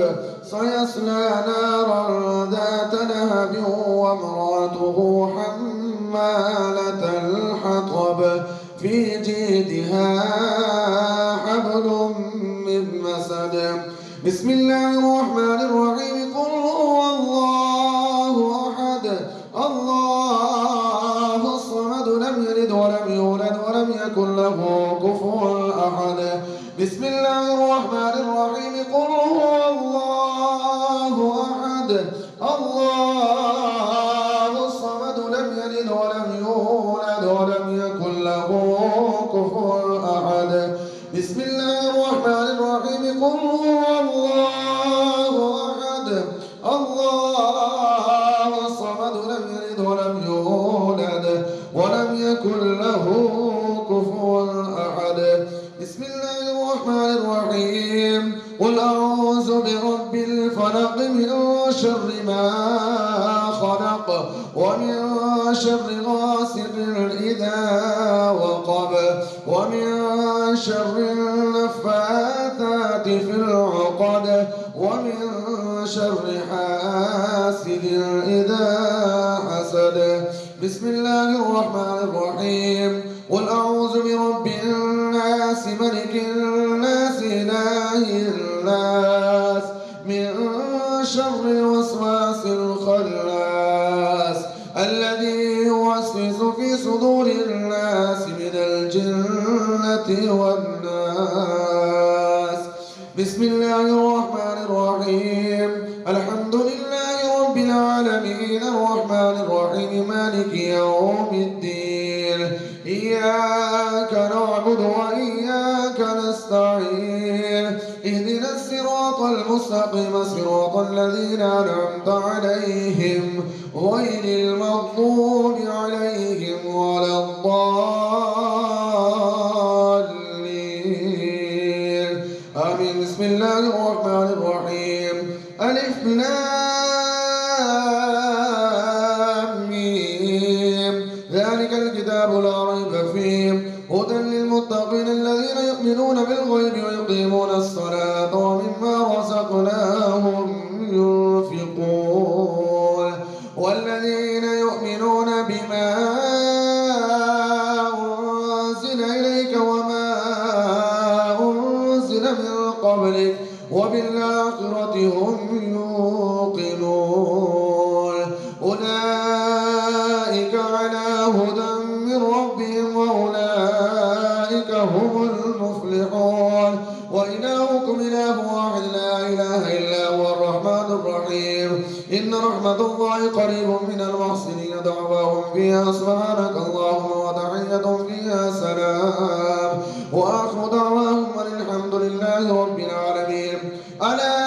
سيصلى نارا نارا ذات لهب وامرأته حمالة الحطب في جيدها حبل من مسد. بسم الله الرحمن الرحيم. قل هو الله أحد الله الصمد لم يلد ولم يولد ولم يكن له كفوا أحد. بسم الله الرحمن الرحيم. قل هو الله أحد الله الصمد لم يلد ولم يولد ولم يكن له كفوا أحد. بسم الله الرحمن الرحيم. قل هو الله أحد الله الصمد لم يلد ولم يولد ولم يكن له كفوا أحد. بسم الله الرحمن الرحيم. قل أعوذ برب الفلق من شر ما خلق ومن شر غاسق إذا وقب ومن شر النفاثات في العقد ومن شر حاسد إذا حسد. بسم الله الرحمن الرحيم. قل أعوذ برب الناس ملك الناس إله الناس من شر الوسواس الخناس الذي يوسوس في صدور الناس من الجنة والناس. بسم الله الرحمن الرحيم. الحمد لله رب العالمين الرحمن الرحيم مالك يوم الدين. إياك نعبد وإياك نستعين. اهدنا الصراط المستقيم صراط الذين أنعمت عليهم غير المغضوب عليهم ولا الضالين آمين. بسم الله الرحمن الرحيم. ألف لام ميم ذلك الكتاب لا ريب فيه هدى للمتقين الذين يؤمنون بالغيب ويقيمون الصلاة ومما رزقناهم ينفقون والذين يؤمنون بما أنزل إليك وما أنزل من قبلك وبالآخرة هم يوقنون. أولئك على هدى من ربهم وأولئك هم المفلحون. وإلهكم إله واحد لا إله إلا هو الرحمن الرحيم. إن رحمة الله قريب من المحسنين. دعواهم فيها سبحانك اللهم وتحيتهم فيها سلام وآخر دعواهم الحمد لله رب العالمين. ألا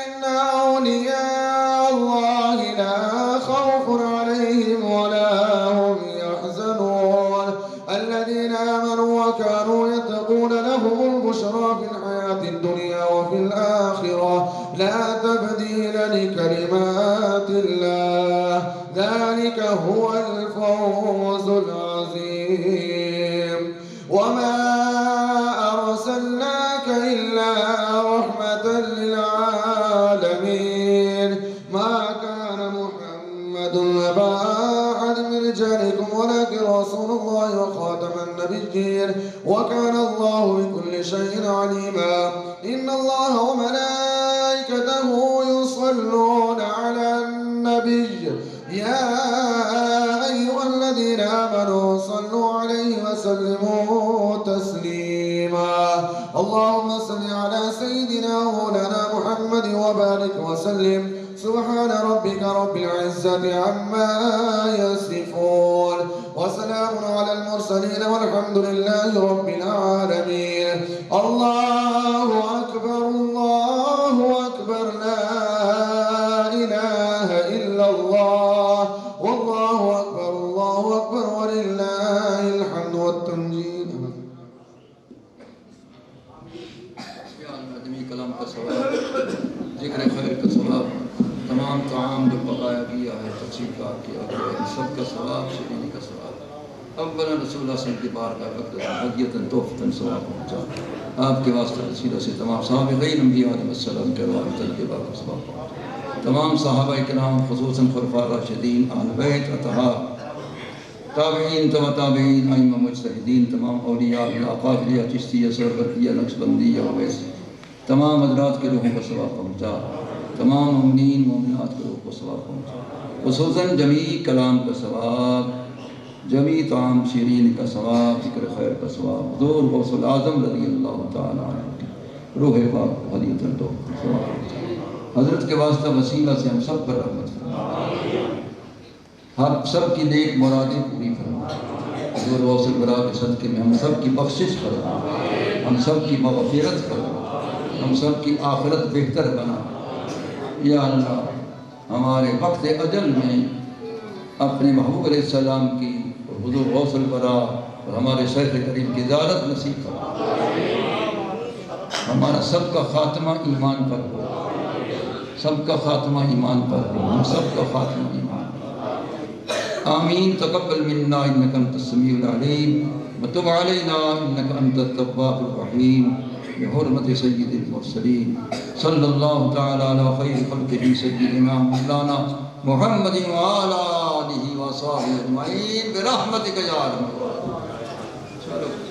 إن أولياء الله لا خوف عليهم ولا هم يحزنون الذين آمنوا وكانوا يتقون لهم البشرى في الحياة الدنيا وفي الآخرة لا تبديل لكلمات الله ذلك هو الفوز العظيم. وما أرسلناك إلا رحمة للعالمين. ما كان محمد أبا أحد من رجالكم ولكن رسول الله وخاتم النبيين وكان الله بكل شيء عليما. إن الله وملائكته يصلون على النبي يا أيها الذين آمنوا صلوا عليه وسلموا تسليما. اللهم صل على سيدنا ومولانا محمد وبارك وسلم. سبحان ربك رب العزة عما يصفون وسلام على المرسلين والحمد لله رب العالمين. الله أكبر الله أكبر لا إله إلا الله والله أكبر الله أكبر ولله الحمد والتمجيد. آدمی کلام کا ثواب ذکر خیر کا ثواب تمام طعام جو پکایا گیا ہے تقسیم کیا گیا ہے سب کا ثواب شریعت کا ثواب اولا رسول اللہ صلی اللہ علیہ وسلم کی بارگاہ میں ہدیۃ تحفۃ ثواب پہنچا آپ کے واسطے وسیلہ سے تمام صحابہ غیر انبیاء علیہ السلام کے روح طیبہ کا ثواب پہنچا تمام صحابہ کرام خصوصاً خلفاء راشدین اہل بیت اطہار تابعین تبع تابعین ائمہ مجتہدین تمام اولیاء اللہ قادریہ چشتیہ سہرورتیہ نقشبندیہ اویسی تمام حضرات کے روحوں کو ثواب پہنچا تمام مومنین مومنات کے روح کو ثواب پہنچا خصوصاً جمیع کلام کا ثواب جمیع طعام شیرین کا ثواب ذکر خیر کا ثواب حضور غوث العظم رضی اللہ تعالیٰ عنہ روح پاک کو ہدیۃ دو ثواب پہنچا حضرت کے واسطہ وسیلہ سے ہم سب پر رحمت فرما ہم سب کی نیک مرادیں پوری فرما حضور غوث الورا کے صدقے میں ہم سب کی بخشش فرما ہم سب کی مغفرت فرما ہم سب کی آخرت بہتر بنا یا اللہ ہمارے وقت اجل میں اپنے محبوب علیہ السلام کی اور حضور غوث الورا اور ہمارے شیخ کریم کی زیارت نصیب فرما ہمارا سب کا خاتمہ ایمان پر ہو سب کا خاتمہ ایمان پر ہو ہم سب کا خاتمہ ایمان پر آمین تقبل منا انک انت السمیع العلیم وتب علینا انک انت التواب الرحیم بحرمت سید المرسلین صلی اللہ تعالی علی خیر خلقہ سیدنا مولانا محمد وعلی آلہ وصحبہ اجمعین برحمتک یا ارحم الراحمین. چلو